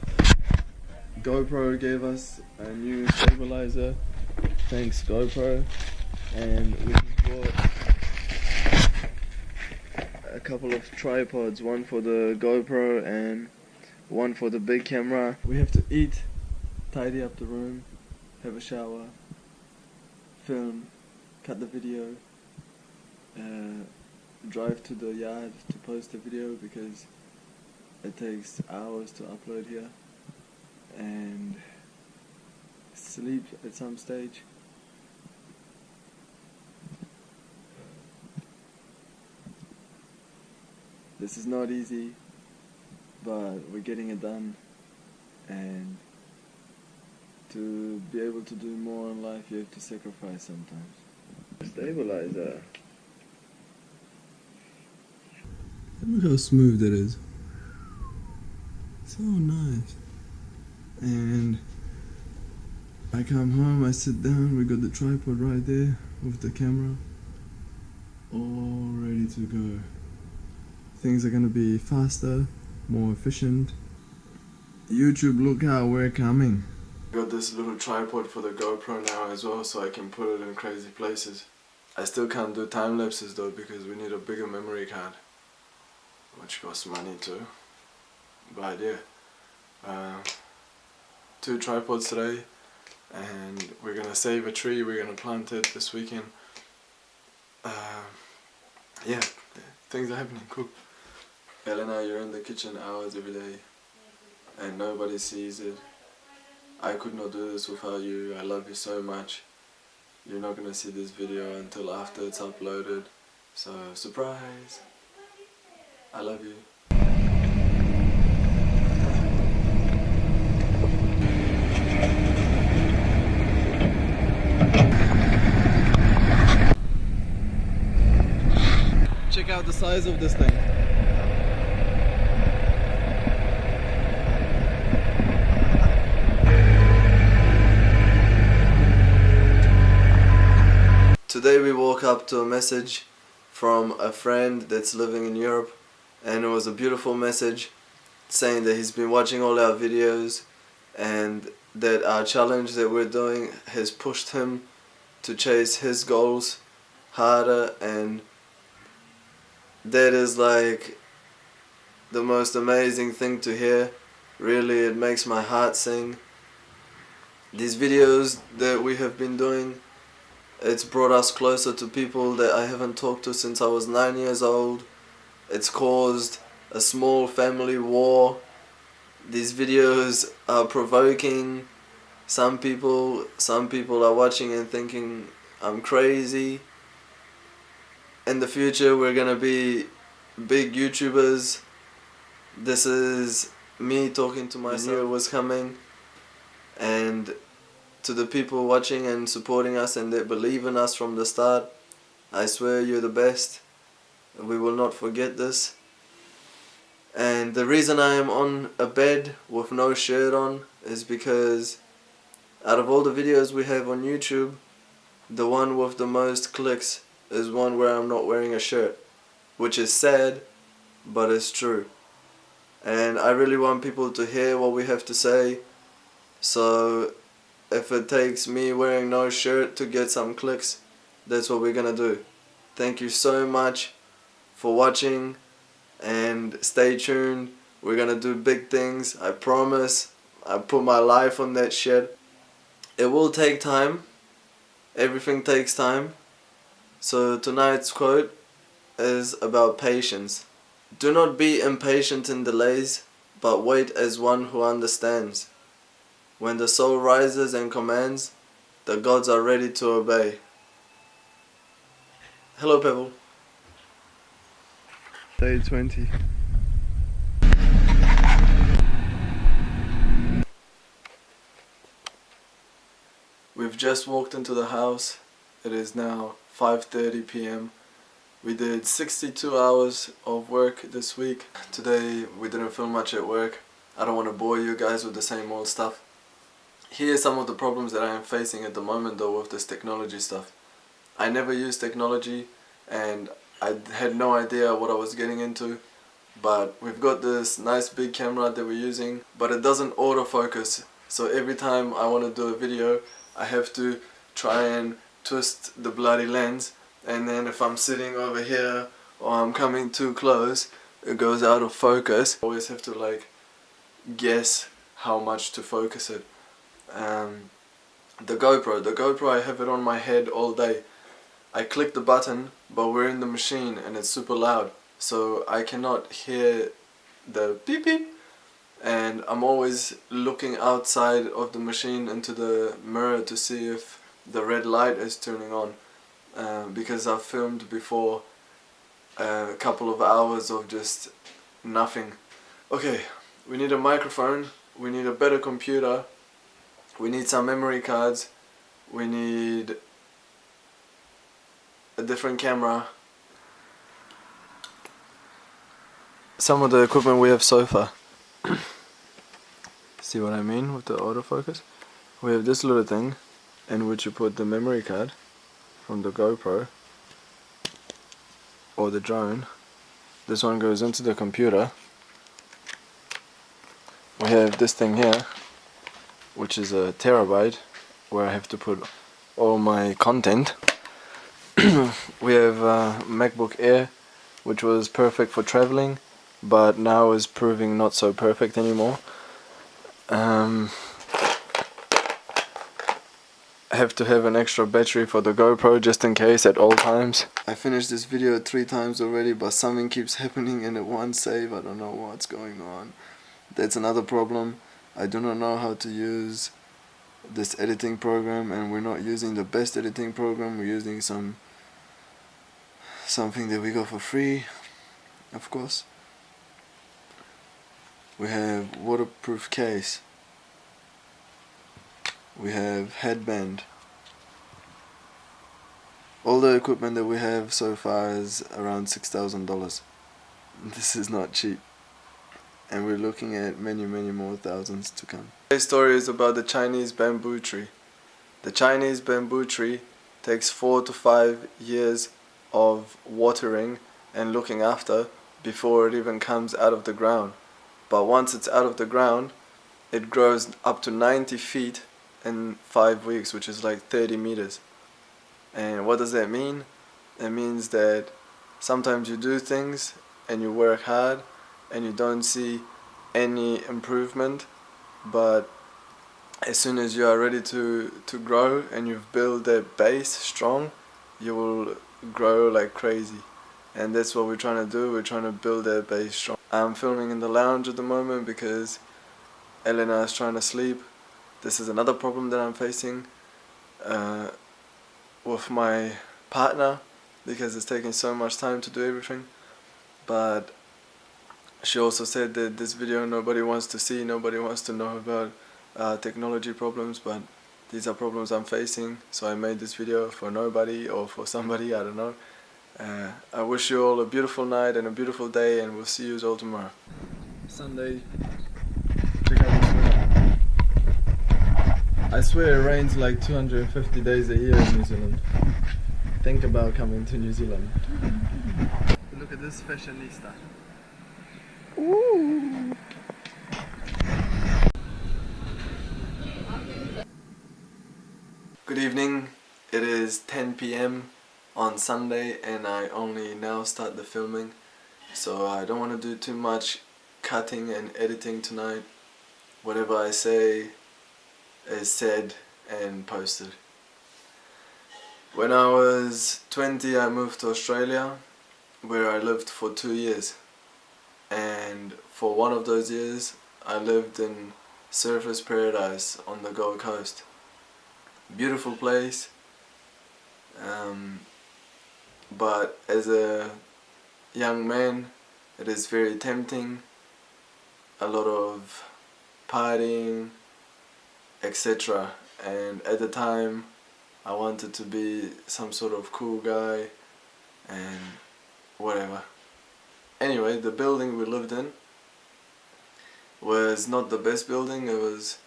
A: GoPro gave us a new stabilizer. Thanks GoPro. And we just bought a couple of tripods, one for the GoPro and one for the big camera. We have to eat, tidy up the room, have a shower, film, cut the video, drive to the yard to post the video because it takes hours to upload here, and sleep at some stage. This is not easy, but we're getting it done, and to be able to do more in life you have to sacrifice sometimes. Stabilizer. Look how smooth it is. So nice. And I come home, I sit down, we got the tripod right there with the camera, all ready to go. Things are gonna be faster, more efficient. YouTube, look how we're coming. Got this little tripod for the GoPro now as well, so I can put it in crazy places. I still can't do time lapses though because we need a bigger memory card, which costs money too. But yeah, 2 tripods today, and we're gonna save a tree. We're gonna plant it this weekend. Yeah, things are happening. Cool. Elena, you're in the kitchen hours every day, and nobody sees it. I could not do this without you. I love you so much. You're not gonna see this video until after it's uploaded. So, surprise! I love you. Check out the size of this thing. Today we woke up to a message from a friend that's living in Europe, and it was a beautiful message saying that he's been watching all our videos and that our challenge that we're doing has pushed him to chase his goals harder, and that is like the most amazing thing to hear. Really, it makes my heart sing. These videos that we have been doing, it's brought us closer to people that I haven't talked to since I was 9 years old. It's caused a small family war. These videos are provoking some people. Some people are watching and thinking I'm crazy. In the future we're gonna be big YouTubers. This is me talking to myself. I knew it was coming, and to the people watching and supporting us and that believe in us from the start, I swear you're the best. We will not forget this. And the reason I am on a bed with no shirt on is because out of all the videos we have on YouTube, the one with the most clicks is one where I'm not wearing a shirt, which is sad, but it's true. And I really want people to hear what we have to say, so if it takes me wearing no shirt to get some clicks, that's what we're gonna do. Thank you so much for watching, and stay tuned. We're gonna do big things, I promise. I put my life on that shit. It will take time. Everything takes time. So tonight's quote is about patience. Do not be impatient in delays, but wait as one who understands. When the soul rises and commands, the gods are ready to obey. Hello, Pebble. Day 20. We've just walked into the house. It is now 5:30 p.m. We did 62 hours of work this week. Today we didn't film much at work. I don't want to bore you guys with the same old stuff. Here are some of the problems that I am facing at the moment though with this technology stuff. I never used technology and I had no idea what I was getting into, but we've got this nice big camera that we're using, but it doesn't autofocus. So every time I want to do a video, I have to try and twist the bloody lens, and then if I'm sitting over here or I'm coming too close, it goes out of focus. I always have to like guess how much to focus it. The GoPro I have it on my head all day. I click the button, but we're in the machine and it's super loud, so I cannot hear the beep beep, and I'm always looking outside of the machine into the mirror to see if the red light is turning on, because I've filmed before a couple of hours of just nothing. Okay, we need a microphone, we need a better computer, we need some memory cards, we need a different camera. Some of the equipment we have so far. See what I mean with the autofocus? We have this little thing in which you put the memory card from the GoPro or the drone. This one goes into the computer. We have this thing here, which is a terabyte, where I have to put all my content. We have a MacBook Air, which was perfect for traveling, but now is proving not so perfect anymore. I have to have an extra battery for the GoPro just in case at all times. I finished this video 3 times already, but something keeps happening and it won't save. I don't know what's going on. That's another problem. I do not know how to use this editing program, and we're not using the best editing program. We're using something that we got for free, of course. We have waterproof case. We have headband. All the equipment that we have so far is around $6,000. This is not cheap. And we're looking at many more thousands to come. Today's story is about the Chinese bamboo tree. The Chinese bamboo tree takes 4 to 5 years of watering and looking after before it even comes out of the ground. But once it's out of the ground, it grows up to 90 feet in 5 weeks, which is like 30 meters. And what does that mean? It means that sometimes you do things and you work hard and you don't see any improvement, but as soon as you are ready to grow and you've built that base strong, you will grow like crazy. And that's what we're trying to do. We're trying to build that base strong. I'm filming in the lounge at the moment because Elena is trying to sleep. This is another problem that I'm facing with my partner, because it's taking so much time to do everything. But she also said that this video nobody wants to see, nobody wants to know about technology problems, but these are problems I'm facing, so I made this video for nobody or for somebody, I don't know. I wish you all a beautiful night and a beautiful day, and we'll see you all tomorrow. Sunday. Check out this weather. I swear it rains like 250 days a year in New Zealand. Think about coming to New Zealand. Look at this fashionista. Ooh. Good evening. It is 10 p.m. on Sunday and I only now start the filming, so I don't want to do too much cutting and editing tonight. Whatever I say is said and posted. When I was 20, I moved to Australia, where I lived for 2 years, and for one of those years I lived in Surfers Paradise on the Gold Coast. Beautiful place. but as a young man it is very tempting. A lot of partying, etc. And at the time I wanted to be some sort of cool guy and whatever. Anyway, the building we lived in was not the best building. It was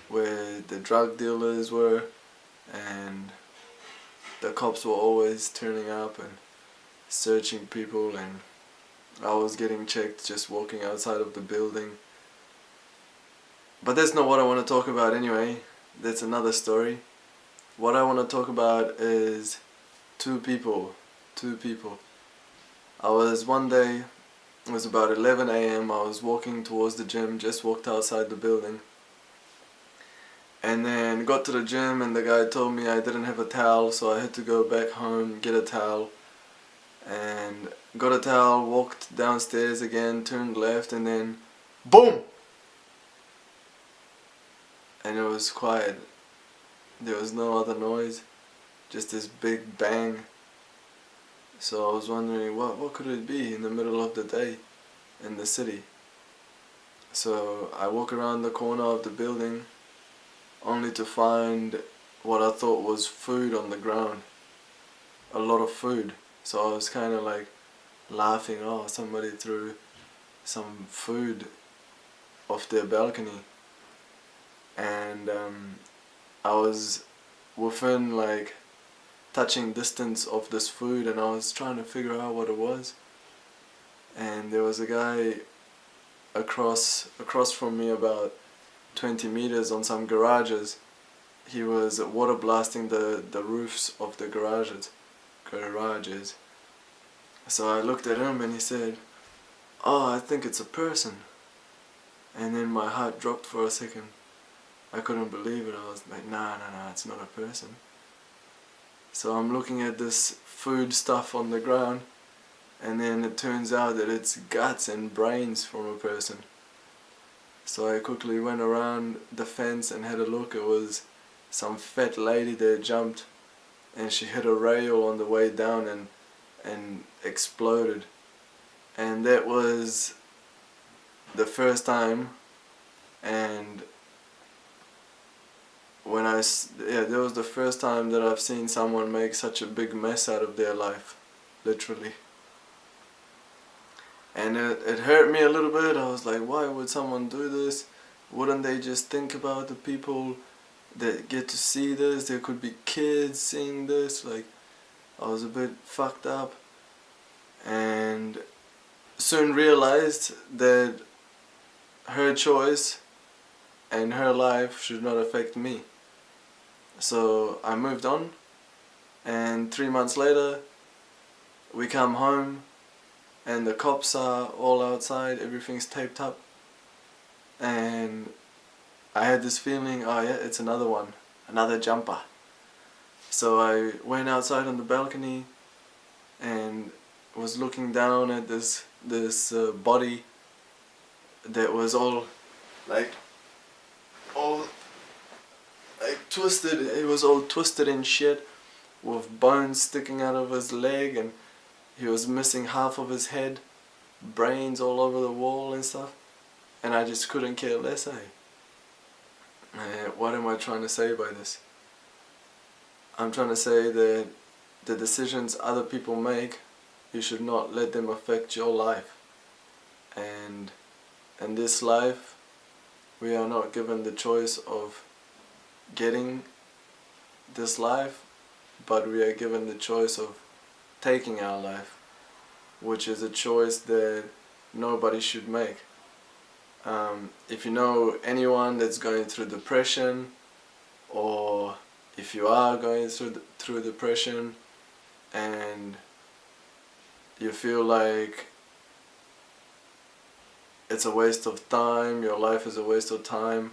A: where the drug dealers were, and the cops were always turning up and searching people, and I was getting checked just walking outside of the building. But that's not what I want to talk about anyway. That's another story. What I want to talk about is two people. I was one day, it was about 11 a.m. I was walking towards the gym, just walked outside the building. And then got to the gym and the guy told me I didn't have a towel, so I had to go back home, get a towel. And got a towel, walked downstairs again, turned left, and then BOOM! And it was quiet. There was no other noise, just this big bang. So I was wondering what could it be in the middle of the day in the city. So I walk around the corner of the building only to find what I thought was food on the ground. A lot of food. So I was kind of like laughing, oh, somebody threw some food off their balcony. And I was within like touching distance of this food, and I was trying to figure out what it was. And there was a guy across from me about 20 meters on some garages. He was water blasting the roofs of the garages. So I looked at him and he said, "Oh, I think it's a person." And then my heart dropped for a second. I couldn't believe it. I was like, nah, it's not a person. So I'm looking at this food stuff on the ground, and then it turns out that it's guts and brains from a person. So I quickly went around the fence and had a look. It was some fat lady that jumped, and she hit a rail on the way down and exploded. And that was the first time, and that was the first time that I've seen someone make such a big mess out of their life, literally. And it hurt me a little bit. I was like, why would someone do this? Wouldn't they just think about the people that get to see this? There could be kids seeing this. Like, I was a bit fucked up, and soon realized that her choice and her life should not affect me. So I moved on, and 3 months later we come home and the cops are all outside, everything's taped up, and I had this feeling, oh yeah, it's another one, another jumper. So I went outside on the balcony and was looking down at this body that was all twisted. It was all twisted and shit, with bones sticking out of his leg, and he was missing half of his head, brains all over the wall and stuff. And I just couldn't care less, what am I trying to say by this? I'm trying to say that the decisions other people make, you should not let them affect your life. And in this life, we are not given the choice of getting this life, but we are given the choice of taking our life, which is a choice that nobody should make. If you know anyone that's going through depression, or if you are going through depression and you feel like it's a waste of time, your life is a waste of time,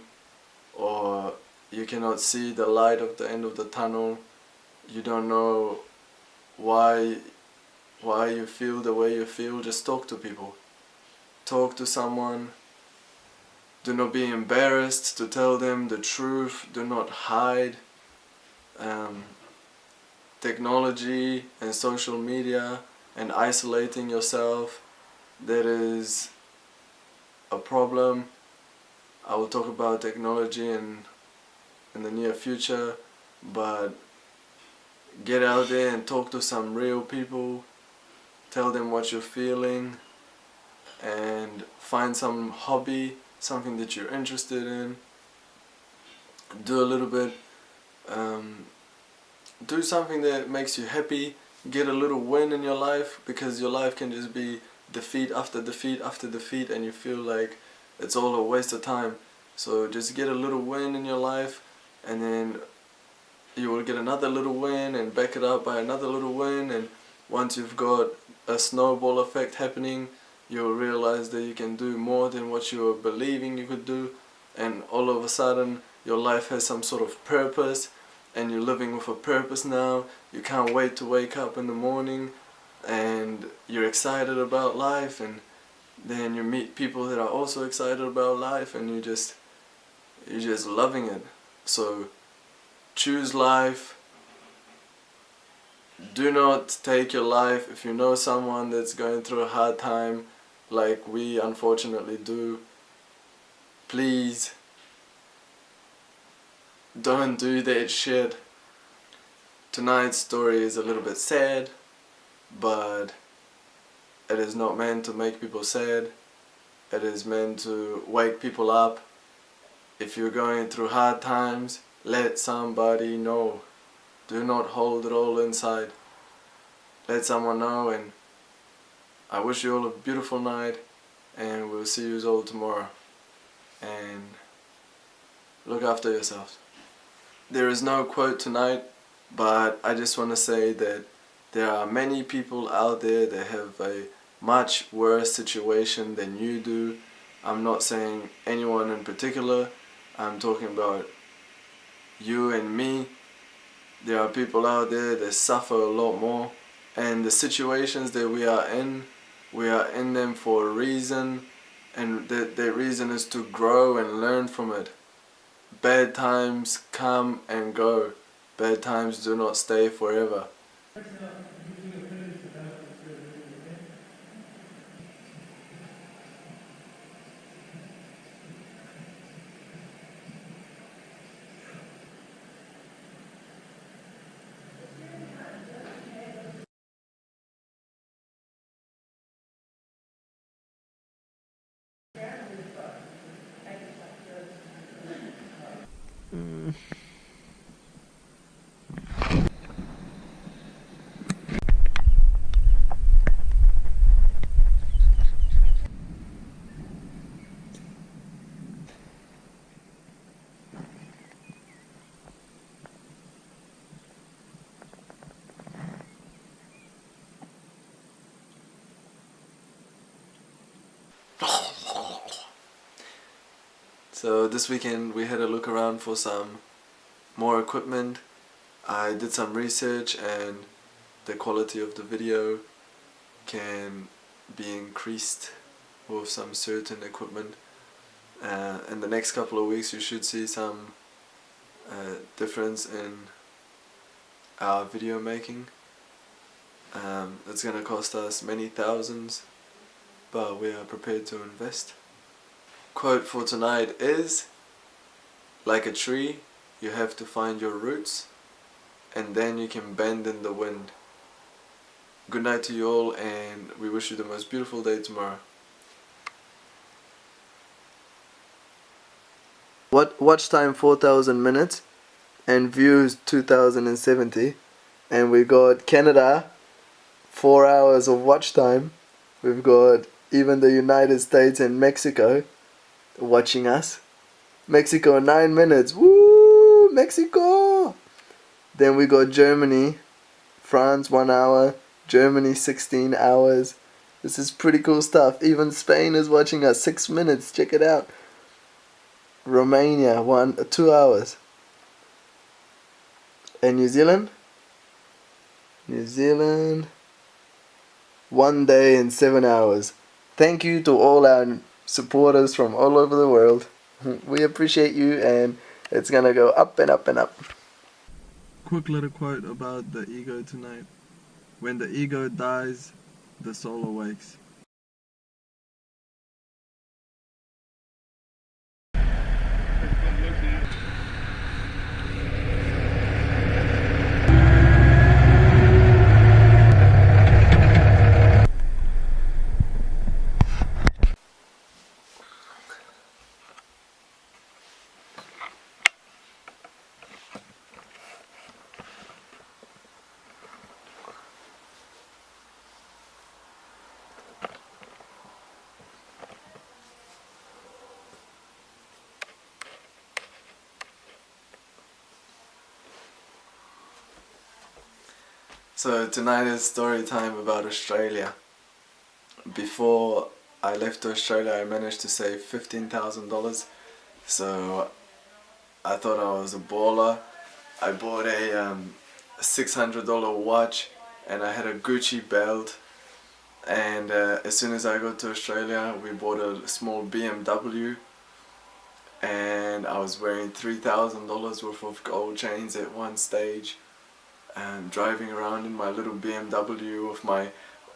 A: or you cannot see the light of the end of the tunnel, you don't know why you feel the way you feel, just talk to people. Talk to someone. Do not be embarrassed to tell them the truth. Do not hide. technology and social media and isolating yourself, that is a problem. I will talk about technology in the near future, but get out there and talk to some real people, tell them what you're feeling, and find some hobby, something that you're interested in. Do a little bit, do something that makes you happy, get a little win in your life, because your life can just be defeat after defeat after defeat and you feel like it's all a waste of time. So just get a little win in your life, and then you will get another little win and back it up by another little win, and once you've got a snowball effect happening, you'll realize that you can do more than what you were believing you could do, and all of a sudden your life has some sort of purpose and you're living with a purpose now. You can't wait to wake up in the morning and you're excited about life, and then you meet people that are also excited about life, and you're just loving it. So choose life. Do not take your life. If you know someone that's going through a hard time like we unfortunately do, please don't do that shit. Tonight's story is a little bit sad, but it is not meant to make people sad. It is meant to wake people up. If you're going through hard times, let somebody know. Do not hold it all inside. Let someone know, and I wish you all a beautiful night, and we'll see you all tomorrow. And look after yourselves. There is no quote tonight, but I just want to say that there are many people out there that have a much worse situation than you do. I'm not saying anyone in particular. I'm talking about you and me. There are people out there that suffer a lot more, and the situations that we are in them for a reason, and that reason is to grow and learn from it. Bad times come and go. Bad times do not stay forever. So this weekend we had a look around for some more equipment. I did some research, and the quality of the video can be increased with some certain equipment. In the next couple of weeks you should see some difference in our video making. It's gonna cost us many thousands, but we are prepared to invest. Quote for tonight is, like a tree, you have to find your roots, and then you can bend in the wind. Good night to you all, and we wish you the most beautiful day tomorrow. Watch time 4,000 minutes and views 2,070, and we got Canada 4 hours of watch time. We've got even the United States and Mexico watching us. Mexico 9 minutes. Woo! Mexico! Then we got Germany, France 1 hour, Germany 16 hours. This is pretty cool stuff. Even Spain is watching us 6 minutes. Check it out. Romania 2 hours. And New Zealand? New Zealand 1 day and 7 hours. Thank you to all our supporters from all over the world. We appreciate you, and it's gonna go up and up and up. quick little quote about the ego tonight. When the ego dies, the soul awakes. So tonight is story time about Australia. Before I left Australia, I managed to save $15,000. So I thought I was a baller. I bought a $600 watch and I had a Gucci belt. And as soon as I got to Australia, we bought a small BMW. And I was wearing $3,000 worth of gold chains at one stage. And driving around in my little BMW with my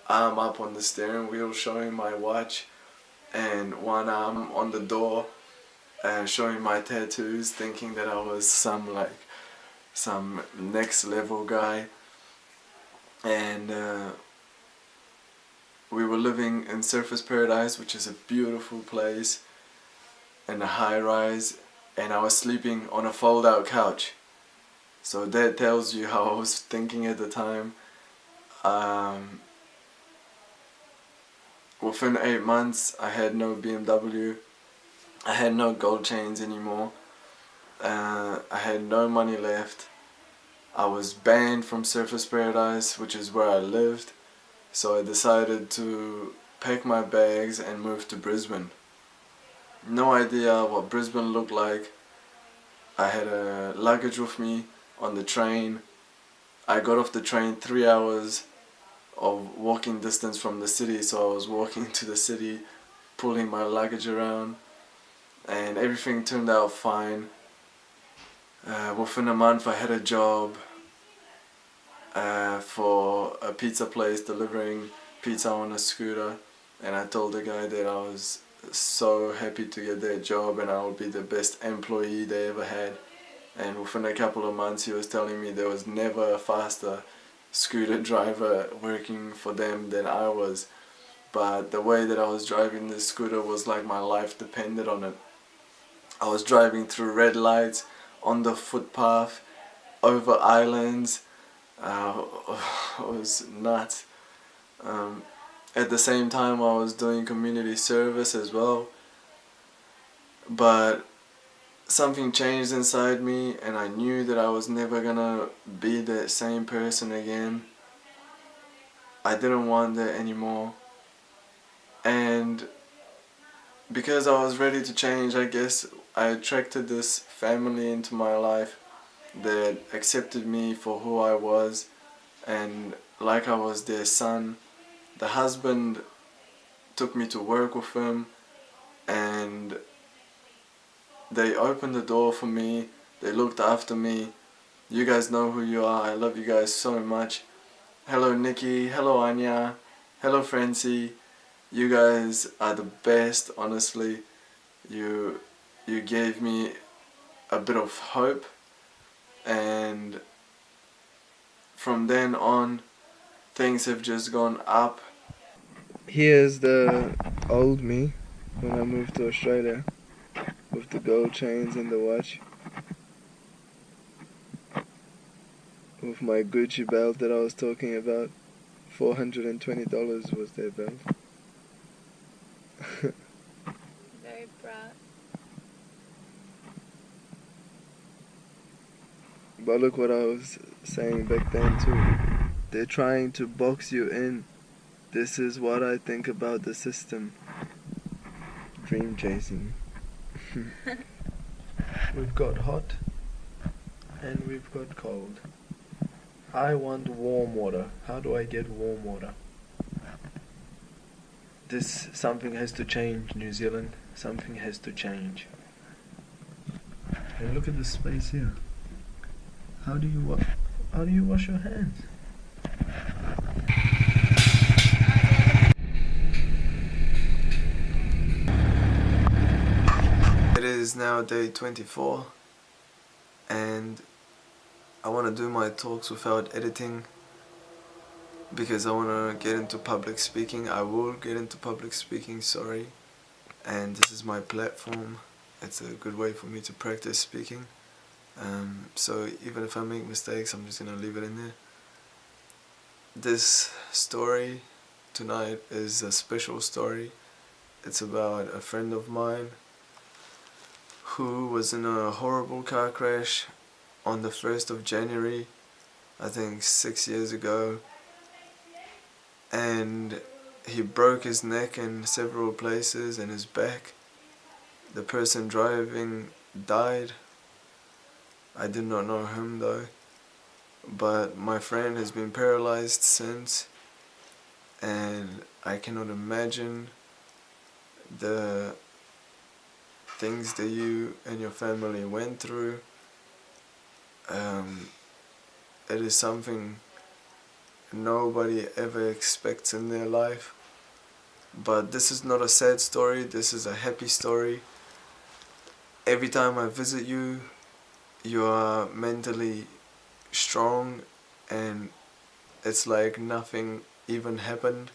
A: arm up on the steering wheel showing my watch and one arm on the door showing my tattoos, thinking that I was some next level guy. And we were living in Surfers Paradise, which is a beautiful place, in a high rise, and I was sleeping on a fold out couch. So that tells you how I was thinking at the time. Within 8 months, I had no BMW. I had no gold chains anymore. I had no money left. I was banned from Surfers Paradise, which is where I lived. So I decided to pack my bags and move to Brisbane. No idea what Brisbane looked like. I had a luggage with me on the train. I got off the train 3 hours of walking distance from the city, so I was walking to the city, pulling my luggage around, and everything turned out fine. Within a month I had a job for a pizza place delivering pizza on a scooter, and I told the guy that I was so happy to get that job and I would be the best employee they ever had. And within a couple of months he was telling me there was never a faster scooter driver working for them than I was. But the way that I was driving this scooter was like my life depended on it. I was driving through red lights, on the footpath, over islands. It was nuts. At the same time I was doing community service as well. But something changed inside me and I knew that I was never gonna be that same person again. I didn't want that anymore. And because I was ready to change, I guess I attracted this family into my life that accepted me for who I was and like I was their son. The husband took me to work with him and they opened the door for me, they looked after me. You guys know who you are, I love you guys so much. Hello Nikki, hello Anya, hello Francie. You guys are the best, honestly. You gave me a bit of hope, and from then on things have just gone up. Here's the old me when I moved to Australia, with the gold chains and the watch, with my Gucci belt that I was talking about. $420 was that belt.
B: Very proud.
A: But look what I was saying back then too. They're trying to box you in. This is what I think about the system. Dream chasing. We've got hot and we've got cold. I want warm water. How do I get warm water? Something has to change, New Zealand. Something has to change. And look at the space here. How do you How do you wash your hands? It is now day 24 and I want to do my talks without editing because I want to get into public speaking. I will get into public speaking, sorry. And this is my platform. It's a good way for me to practice speaking. So even if I make mistakes, I'm just going to leave it in there. This story tonight is a special story. It's about a friend of mine who was in a horrible car crash on the 1st of January, I think 6 years ago, and he broke his neck in several places and his back. The person driving died. I did not know him though, but my friend has been paralyzed since, and I cannot imagine the things that you and your family went through. It is something nobody ever expects in their life. But this is not a sad story, this is a happy story. Every time I visit you, you are mentally strong and it's like nothing even happened,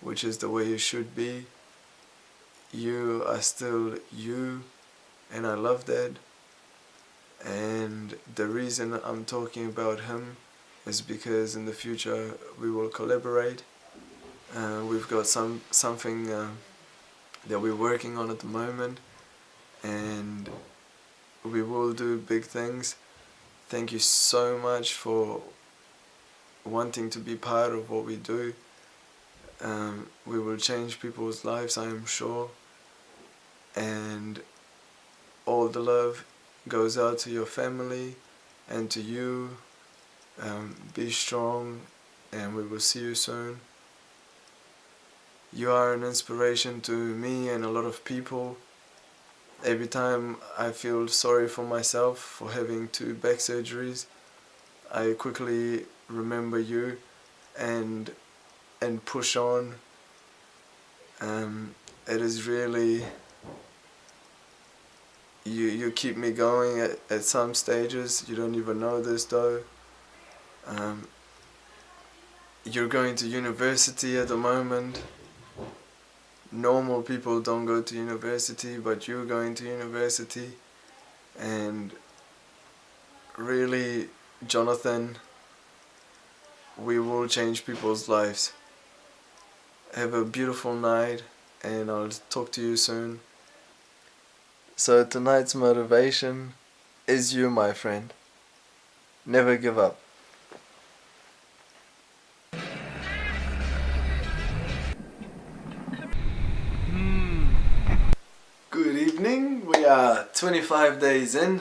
A: which is the way you should be. You are still you, and I love that. And the reason I'm talking about him is because in the future we will collaborate. We've got something that we're working on at the moment, and we will do big things. Thank you so much for wanting to be part of what we do. We will change people's lives, I am sure, and all the love goes out to your family and to you. Be strong, and we will see you soon. You are an inspiration to me and a lot of people. Every time I feel sorry for myself for having 2 back surgeries, I quickly remember you and push on. It is really, you keep me going at some stages. You don't even know this though. You're going to university at the moment. Normal people don't go to university, but you're going to university. And really, Jonathan, we will change people's lives. Have a beautiful night, and I'll talk to you soon. So tonight's motivation is you, my friend. Never give up. Good evening. We are 25 days in,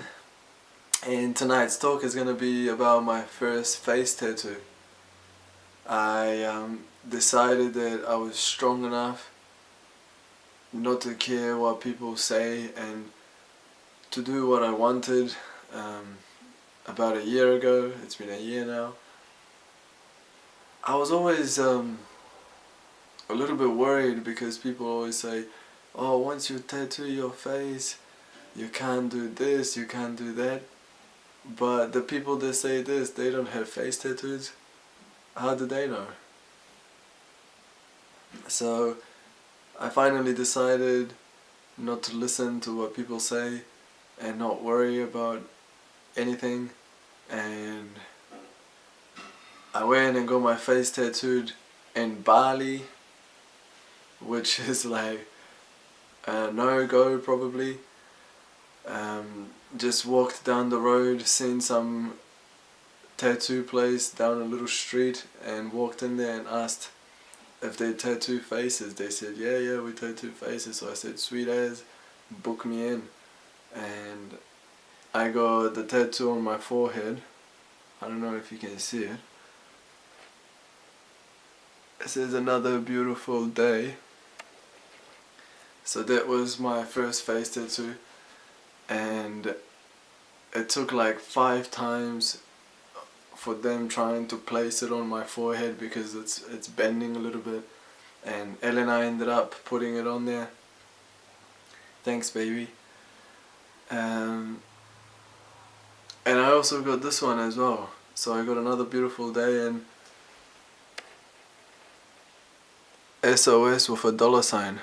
A: and tonight's talk is going to be about my first face tattoo. I decided that I was strong enough not to care what people say and to do what I wanted. About a year ago, it's been a year now, I was always a little bit worried because people always say, oh, once you tattoo your face, you can't do this, you can't do that. But the people that say this, they don't have face tattoos. How do they know? So I finally decided not to listen to what people say and not worry about anything, and I went and got my face tattooed in Bali, which is like a no-go probably. Just walked down the road, seen some tattoo place down a little street and walked in there and asked if they tattoo faces. They said, yeah, we tattoo faces. So I said, sweet as, book me in. And I got the tattoo on my forehead. I don't know if you can see it. It says another beautiful day. So that was my first face tattoo, and it took like 5 times for them trying to place it on my forehead because it's bending a little bit, and Elena ended up putting it on there. Thanks, baby. And I also got this one as well. So I got another beautiful day, and SOS with a $.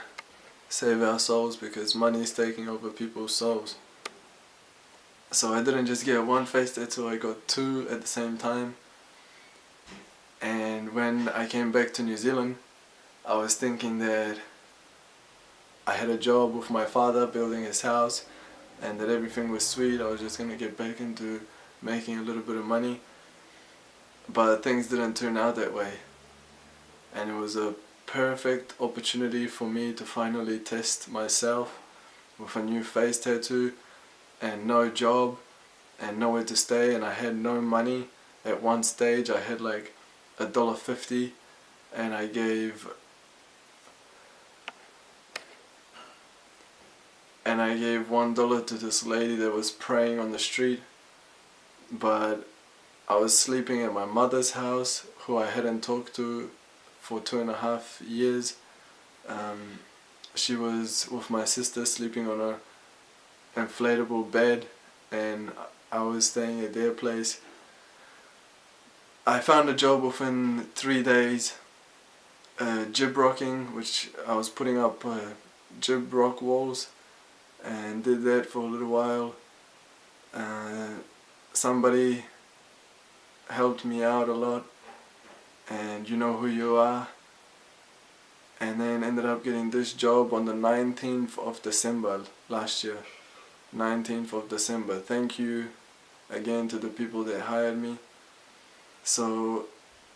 A: Save our souls, because money is taking over people's souls. So I didn't just get one face tattoo, I got two at the same time. And when I came back to New Zealand, I was thinking that I had a job with my father building his house and that everything was sweet. I was just gonna get back into making a little bit of money. But things didn't turn out that way. And it was a perfect opportunity for me to finally test myself with a new face tattoo and no job and nowhere to stay, and I had no money. At one stage I had like $1.50, and I gave $1 to this lady that was praying on the street. But I was sleeping at my mother's house, who I hadn't talked to for 2.5 years. She was with my sister sleeping on a inflatable bed, and I was staying at their place. I found a job within 3 days, jib rocking, which I was putting up jib rock walls, and did that for a little while. Somebody helped me out a lot, and you know who you are. And then ended up getting this job on the 19th of December last year. 19th of December. Thank you again to the people that hired me. So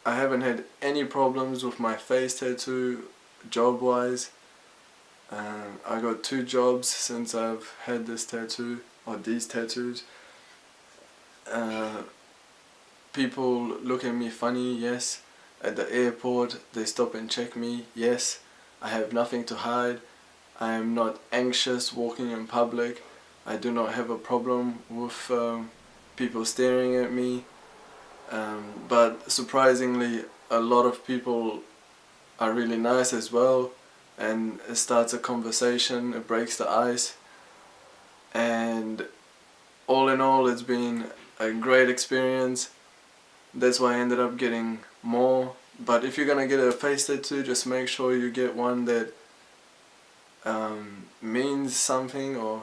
A: I haven't had any problems with my face tattoo job wise. I got 2 jobs since I've had this tattoo, or these tattoos. People look at me funny, yes. At the airport they stop and check me, yes. I have nothing to hide. I am not anxious walking in public. I do not have a problem with people staring at me. But surprisingly, a lot of people are really nice as well, and it starts a conversation, it breaks the ice, and all in all it's been a great experience. That's why I ended up getting more. But if you're gonna get a face tattoo, just make sure you get one that means something, or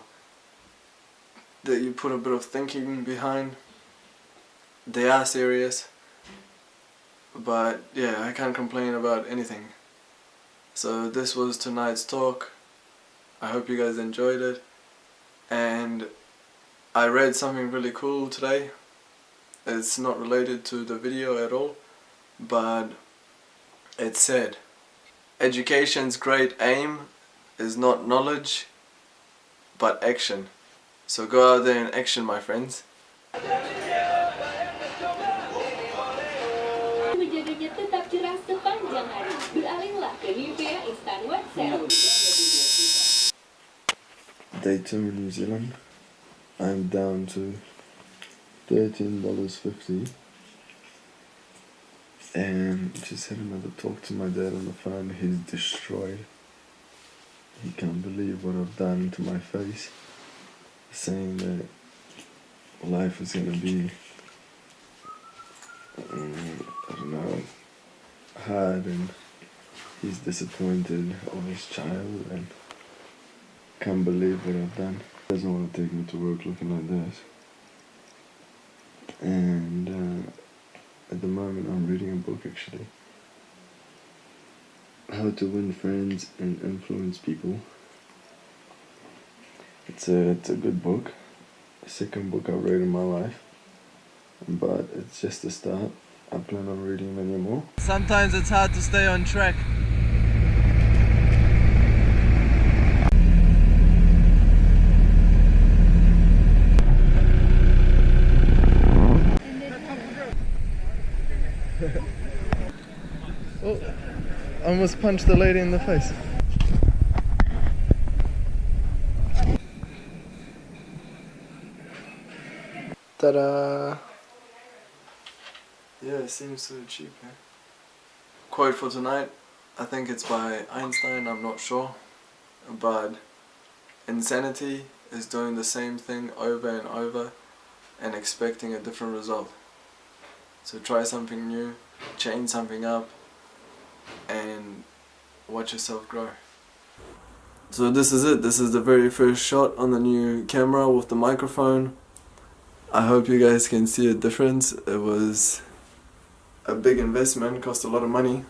A: that you put a bit of thinking behind. They are serious, but yeah, I can't complain about anything. So this was tonight's talk. I hope you guys enjoyed it, and I read something really cool today. It's not related to the video at all, but it said, education's great aim is not knowledge, but action. So go out there and action, my friends.
I: Menjaganya tetap cerah sepanjang hari. Beralihlah ke Nivea Instant Wet Serum.
A: Day 2 in New Zealand. I'm down to $13.50, and just had another talk to my dad on the phone. He's destroyed. He can't believe what I've done to my face, saying that life is gonna be I don't know, hard, and he's disappointed of his child and can't believe what I've done. He doesn't want to take me to work looking like this. And at the moment I'm reading a book actually. How to Win Friends and Influence People. It's a good book. Second book I've read in my life. But it's just a start. I plan on reading many more. Sometimes it's hard to stay on track. Oh, I almost punched the lady in the face. Ta-da! Yeah, it seems so cheap. Eh? Quote for tonight, I think it's by Einstein, I'm not sure, but insanity is doing the same thing over and over and expecting a different result. So try something new, change something up, and watch yourself grow. So this is it. This is the very first shot on the new camera with the microphone. I hope you guys can see a difference. It was a big investment, cost a lot of money.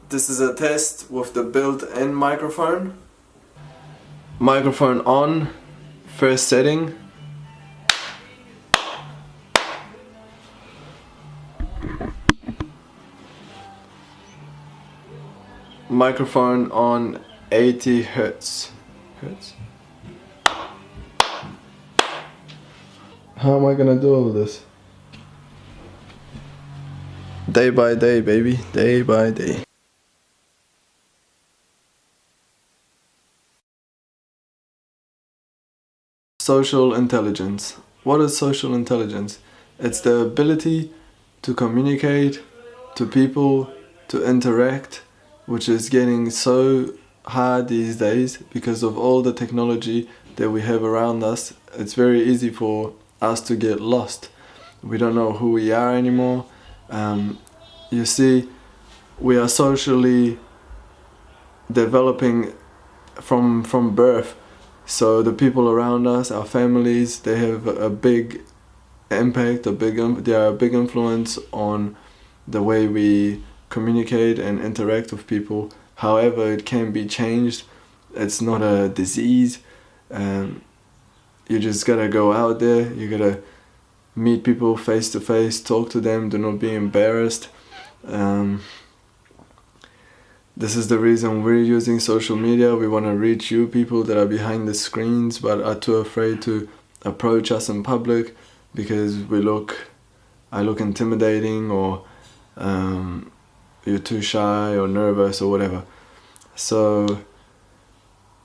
A: This is a test with the built-in microphone. Microphone on, first setting. Microphone on 80 hertz. How am I gonna do all of this? Day by day, baby, day by day. Social intelligence. What is social intelligence? It's the ability to communicate to people, to interact, which is getting so hard these days because of all the technology that we have around us. It's very easy for us to get lost. We don't know who we are anymore. You see, we are socially developing from birth. So the people around us, our families, they have a big impact, they are a big influence on the way we communicate and interact with people. However, it can be changed. It's not a disease. You just gotta go out there, you gotta meet people face to face, talk to them, do not be embarrassed. This is the reason we're using social media. We want to reach you people that are behind the screens but are too afraid to approach us in public because I look intimidating, or you're too shy or nervous or whatever. So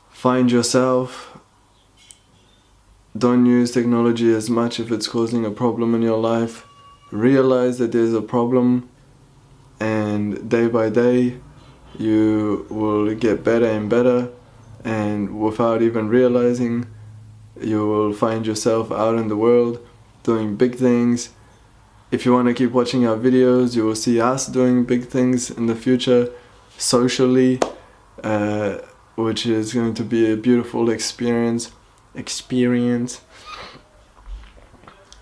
A: find yourself. Don't use technology as much if it's causing a problem in your life. Realize that there's a problem, and day by day you will get better and better, and without even realizing, you will find yourself out in the world doing big things. If you want to keep watching our videos, you will see us doing big things in the future socially, which is going to be a beautiful experience.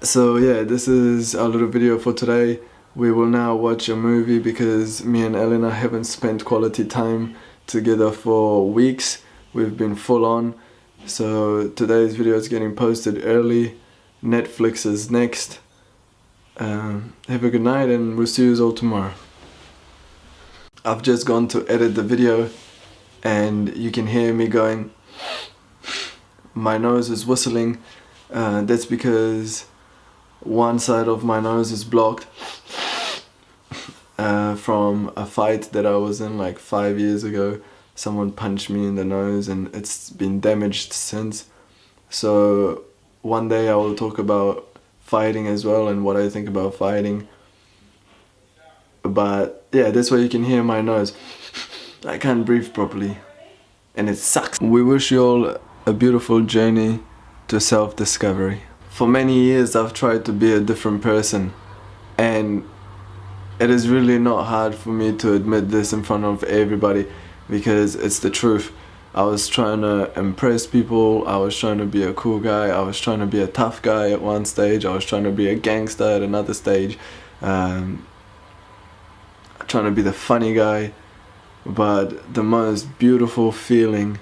A: So yeah, this is our little video for today. We will now watch a movie because me and Elena haven't spent quality time together for weeks. We've been full on. So today's video is getting posted early. Netflix is next. Have a good night, and we'll see you all tomorrow. I've just gone to edit the video and you can hear me going. My nose is whistling. That's because one side of my nose is blocked from a fight that I was in like 5 years ago. Someone punched me in the nose and it's been damaged since. So one day I will talk about fighting as well and what I think about fighting. But yeah, that's why you can hear my nose. I can't breathe properly and it sucks. We wish you all a beautiful journey to self-discovery. For many years I've tried to be a different person, and it is really not hard for me to admit this in front of everybody because it's the truth. I was trying to impress people, I was trying to be a cool guy, I was trying to be a tough guy at one stage, I was trying to be a gangster at another stage, trying to be the funny guy. But the most beautiful feeling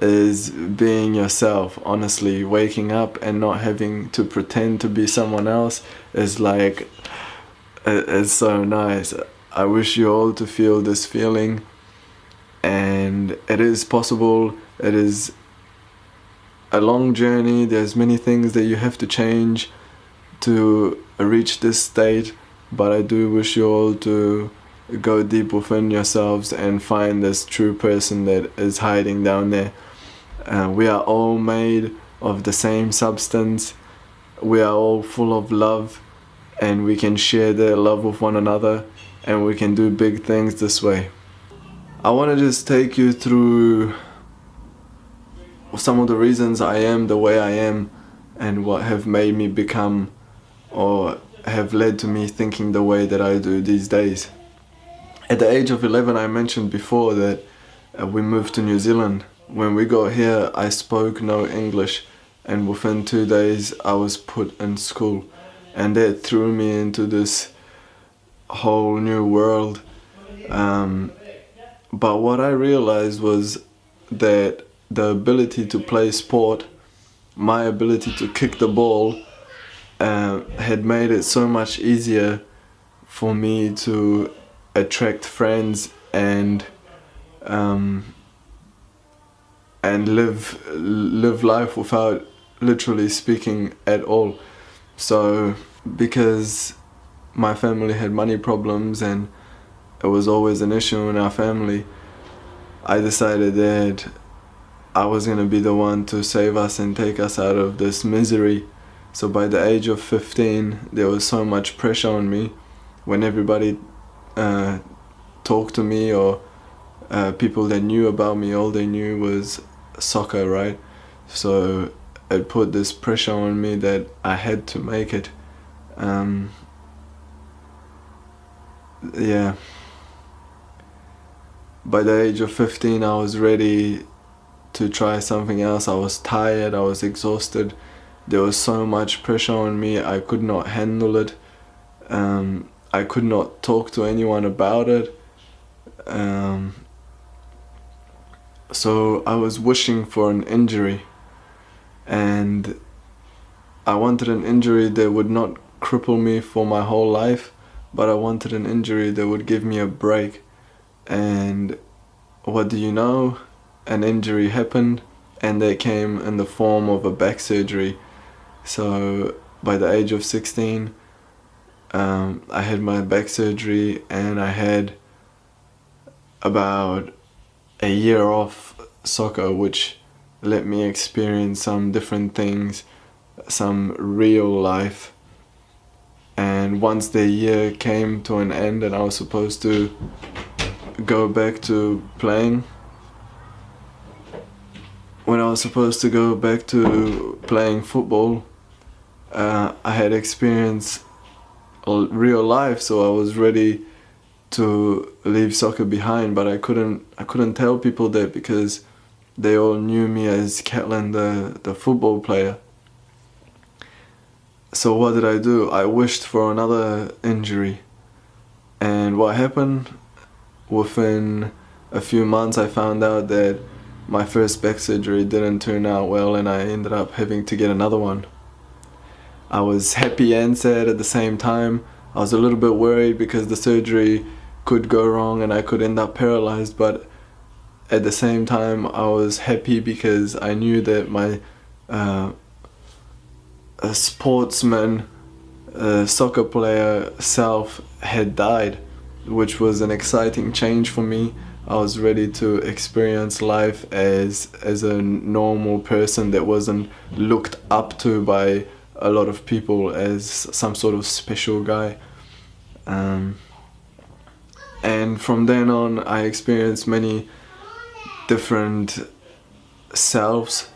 A: is being yourself, honestly. Waking up and not having to pretend to be someone else is like, it's so nice. I wish you all to feel this feeling, and it is possible. It is a long journey. There's many things that you have to change to reach this state, but I do wish you all to go deep within yourselves and find this true person that is hiding down there. We are all made of the same substance. We are all full of love, and we can share that love with one another, and we can do big things this way. I want to just take you through some of the reasons I am the way I am and what have made me become, or have led to me thinking the way that I do these days. At the age of 11, I mentioned before that we moved to New Zealand. When we got here, I spoke no English, and within 2 days I was put in school, and that threw me into this whole new world. But what I realized was that the ability to play sport, my ability to kick the ball, had made it so much easier for me to attract friends and live life without literally speaking at all. So because my family had money problems and it was always an issue in our family, I decided that I was going to be the one to save us and take us out of this misery. So by the age of 15, there was so much pressure on me. When everybody talked to me, or people that knew about me, all they knew was soccer, right? So it put this pressure on me that I had to make it. Yeah. By the age of 15, I was ready to try something else. I was tired, I was exhausted. There was so much pressure on me, I could not handle it. I could not talk to anyone about it. So I was wishing for an injury, and I wanted an injury that would not cripple me for my whole life, but I wanted an injury that would give me a break. And what do you know? An injury happened, and they came in the form of a back surgery. So by the age of 16, I had my back surgery, and I had about a year off soccer, which let me experience some different things, some real life. And once the year came to an end and I was supposed to go back to playing, when I was supposed to go back to playing football, I had experienced real life, so I was ready to leave soccer behind, but I couldn't tell people that because they all knew me as Catlin, the football player. So what did I do? I wished for another injury. And what happened? Within a few months I found out that my first back surgery didn't turn out well, and I ended up having to get another one. I was happy and sad at the same time. I was a little bit worried because the surgery could go wrong and I could end up paralyzed, but at the same time I was happy because I knew that my a sportsman, soccer player self had died, which was an exciting change for me. I was ready to experience life as a normal person that wasn't looked up to by a lot of people as some sort of special guy. And from then on I experienced many different selves.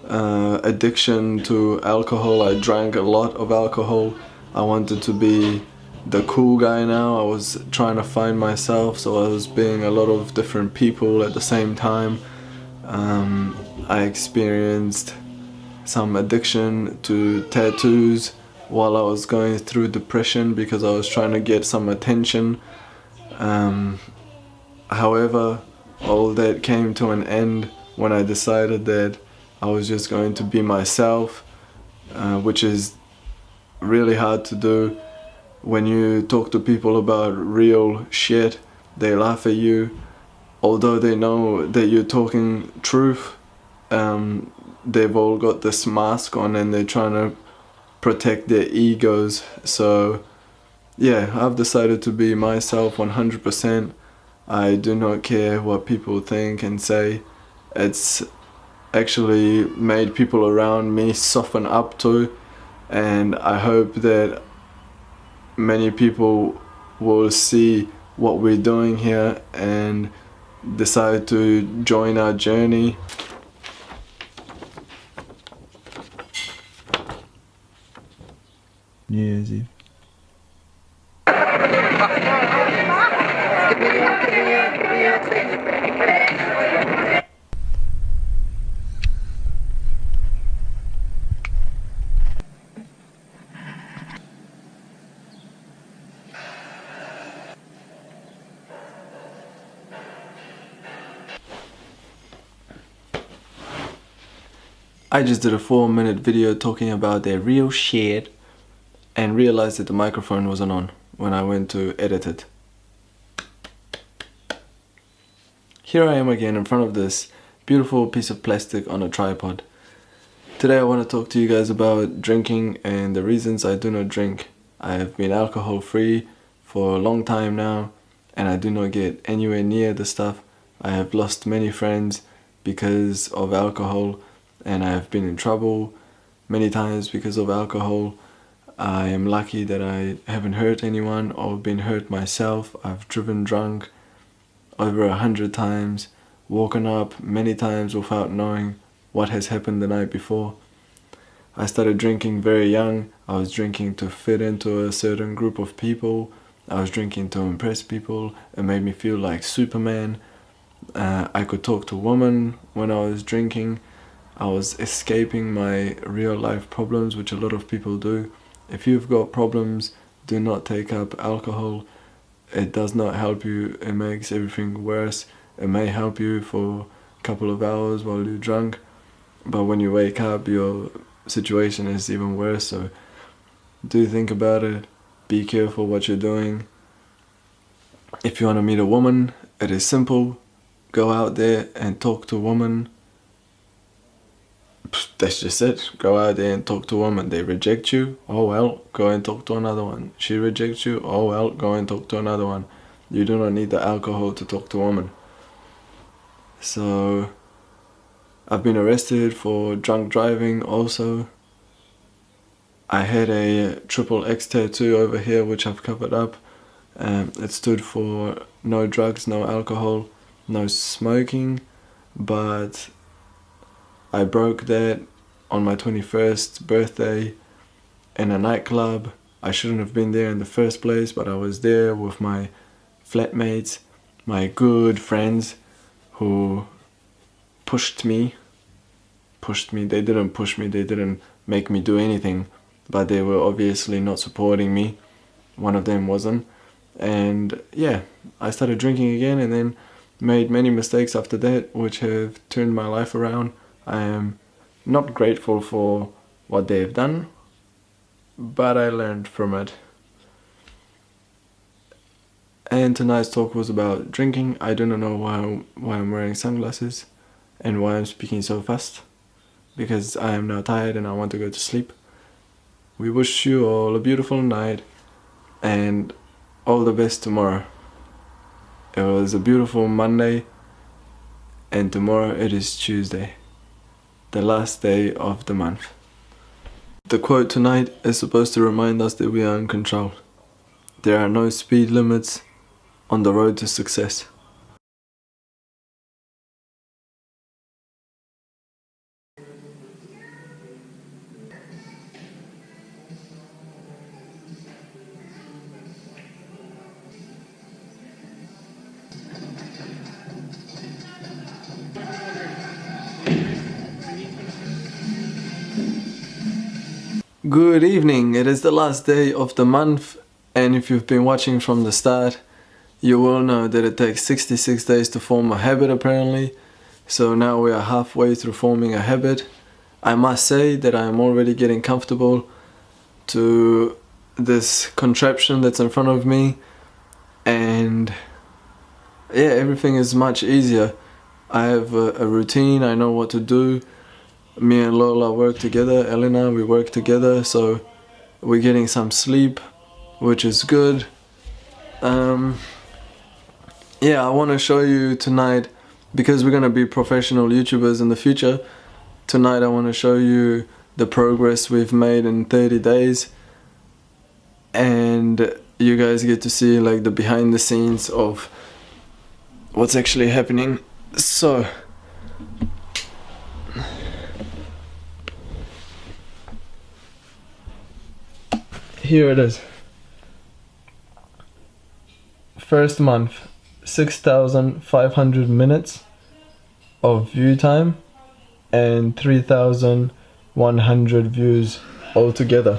A: Addiction to alcohol. I drank a lot of alcohol. I wanted to be the cool guy now. I was trying to find myself, so I was being a lot of different people at the same time. I experienced some addiction to tattoos while I was going through depression because I was trying to get some attention. However, all that came to an end when I decided that I was just going to be myself, which is really hard to do. When you talk to people about real shit, they laugh at you. Although they know that you're talking truth, they've all got this mask on and they're trying to protect their egos. So yeah, I've decided to be myself 100%. I do not care what people think and say. It's actually made people around me soften up too, and I hope that many people will see what we're doing here and decide to join our journey. New Year's Eve. I just did a 4-minute video talking about their real shit and realized that the microphone wasn't on when I went to edit it. Here I am again in front of this beautiful piece of plastic on a tripod. Today I want to talk to you guys about drinking and the reasons I do not drink. I have been alcohol free for a long time now and I do not get anywhere near the stuff. I have lost many friends because of alcohol and I have been in trouble many times because of alcohol. I am lucky that I haven't hurt anyone or been hurt myself. I've driven drunk over 100 times, woken up many times without knowing what has happened the night before. I started drinking very young. I was drinking to fit into a certain group of people. I was drinking to impress people. It made me feel like Superman. I could talk to women when I was drinking. I was escaping my real life problems, which a lot of people do. If you've got problems, do not take up alcohol. It does not help you, it makes everything worse. It may help you for a couple of hours while you're drunk, but when you wake up, your situation is even worse. So do think about it, be careful what you're doing. If you want to meet a woman, it is simple. Go out there and talk to a woman. That's just it. Go out there and talk to a woman. They reject you, oh well, go and talk to another one. She rejects you, oh well, go and talk to another one. You do not need the alcohol to talk to a woman. So I've been arrested for drunk driving also. I had a XXX tattoo over here which I've covered up. It stood for no drugs, no alcohol, no smoking, but I broke that on my 21st birthday in a nightclub. I shouldn't have been there in the first place, but I was there with my flatmates, my good friends who pushed me. They didn't push me, they didn't make me do anything, but they were obviously not supporting me. One of them wasn't. And yeah, I started drinking again and then made many mistakes after that, which have turned my life around. I am not grateful for what they've done, but I learned from it. And tonight's talk was about drinking. I don't know why I'm wearing sunglasses and why I'm speaking so fast, because I am now tired and I want to go to sleep. We wish you all a beautiful night and all the best tomorrow. It was a beautiful Monday and tomorrow it is Tuesday, the last day of the month. The quote tonight is supposed to remind us that we are in control. There are no speed limits on the road to success. Good evening, it is the last day of the month, and if you've been watching from the start, you will know that it takes 66 days to form a habit apparently. So now we are halfway through forming a habit. I must say that I am already getting comfortable to this contraption that's in front of me, and yeah, everything is much easier. I have a routine, I know what to do. Me and Lola work together, Elena, we work together, so we're getting some sleep, which is good. Yeah, I want to show you tonight, because we're going to be professional YouTubers in the future. Tonight I want to show you the progress we've made in 30 days, and you guys get to see like the behind the scenes of what's actually happening. So here it is. First month, 6,500 minutes of view time and 3,100 views altogether.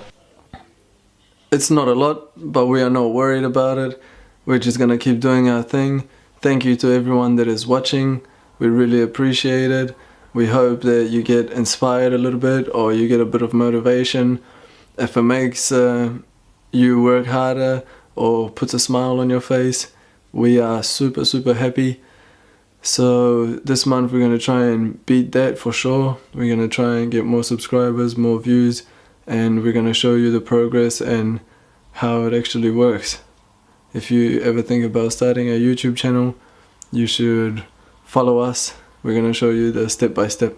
A: It's not a lot, but we are not worried about it. We're just gonna keep doing our thing. Thank you to everyone that is watching. We really appreciate it. We hope that you get inspired a little bit, or you get a bit of motivation. If it makes you work harder or puts a smile on your face, we are super happy. So this month we're going to try and beat that for sure. We're going to try and get more subscribers, more views, and we're going to show you the progress and how it actually works. If you ever think about starting a YouTube channel, you should follow us. We're going to show you the step by step.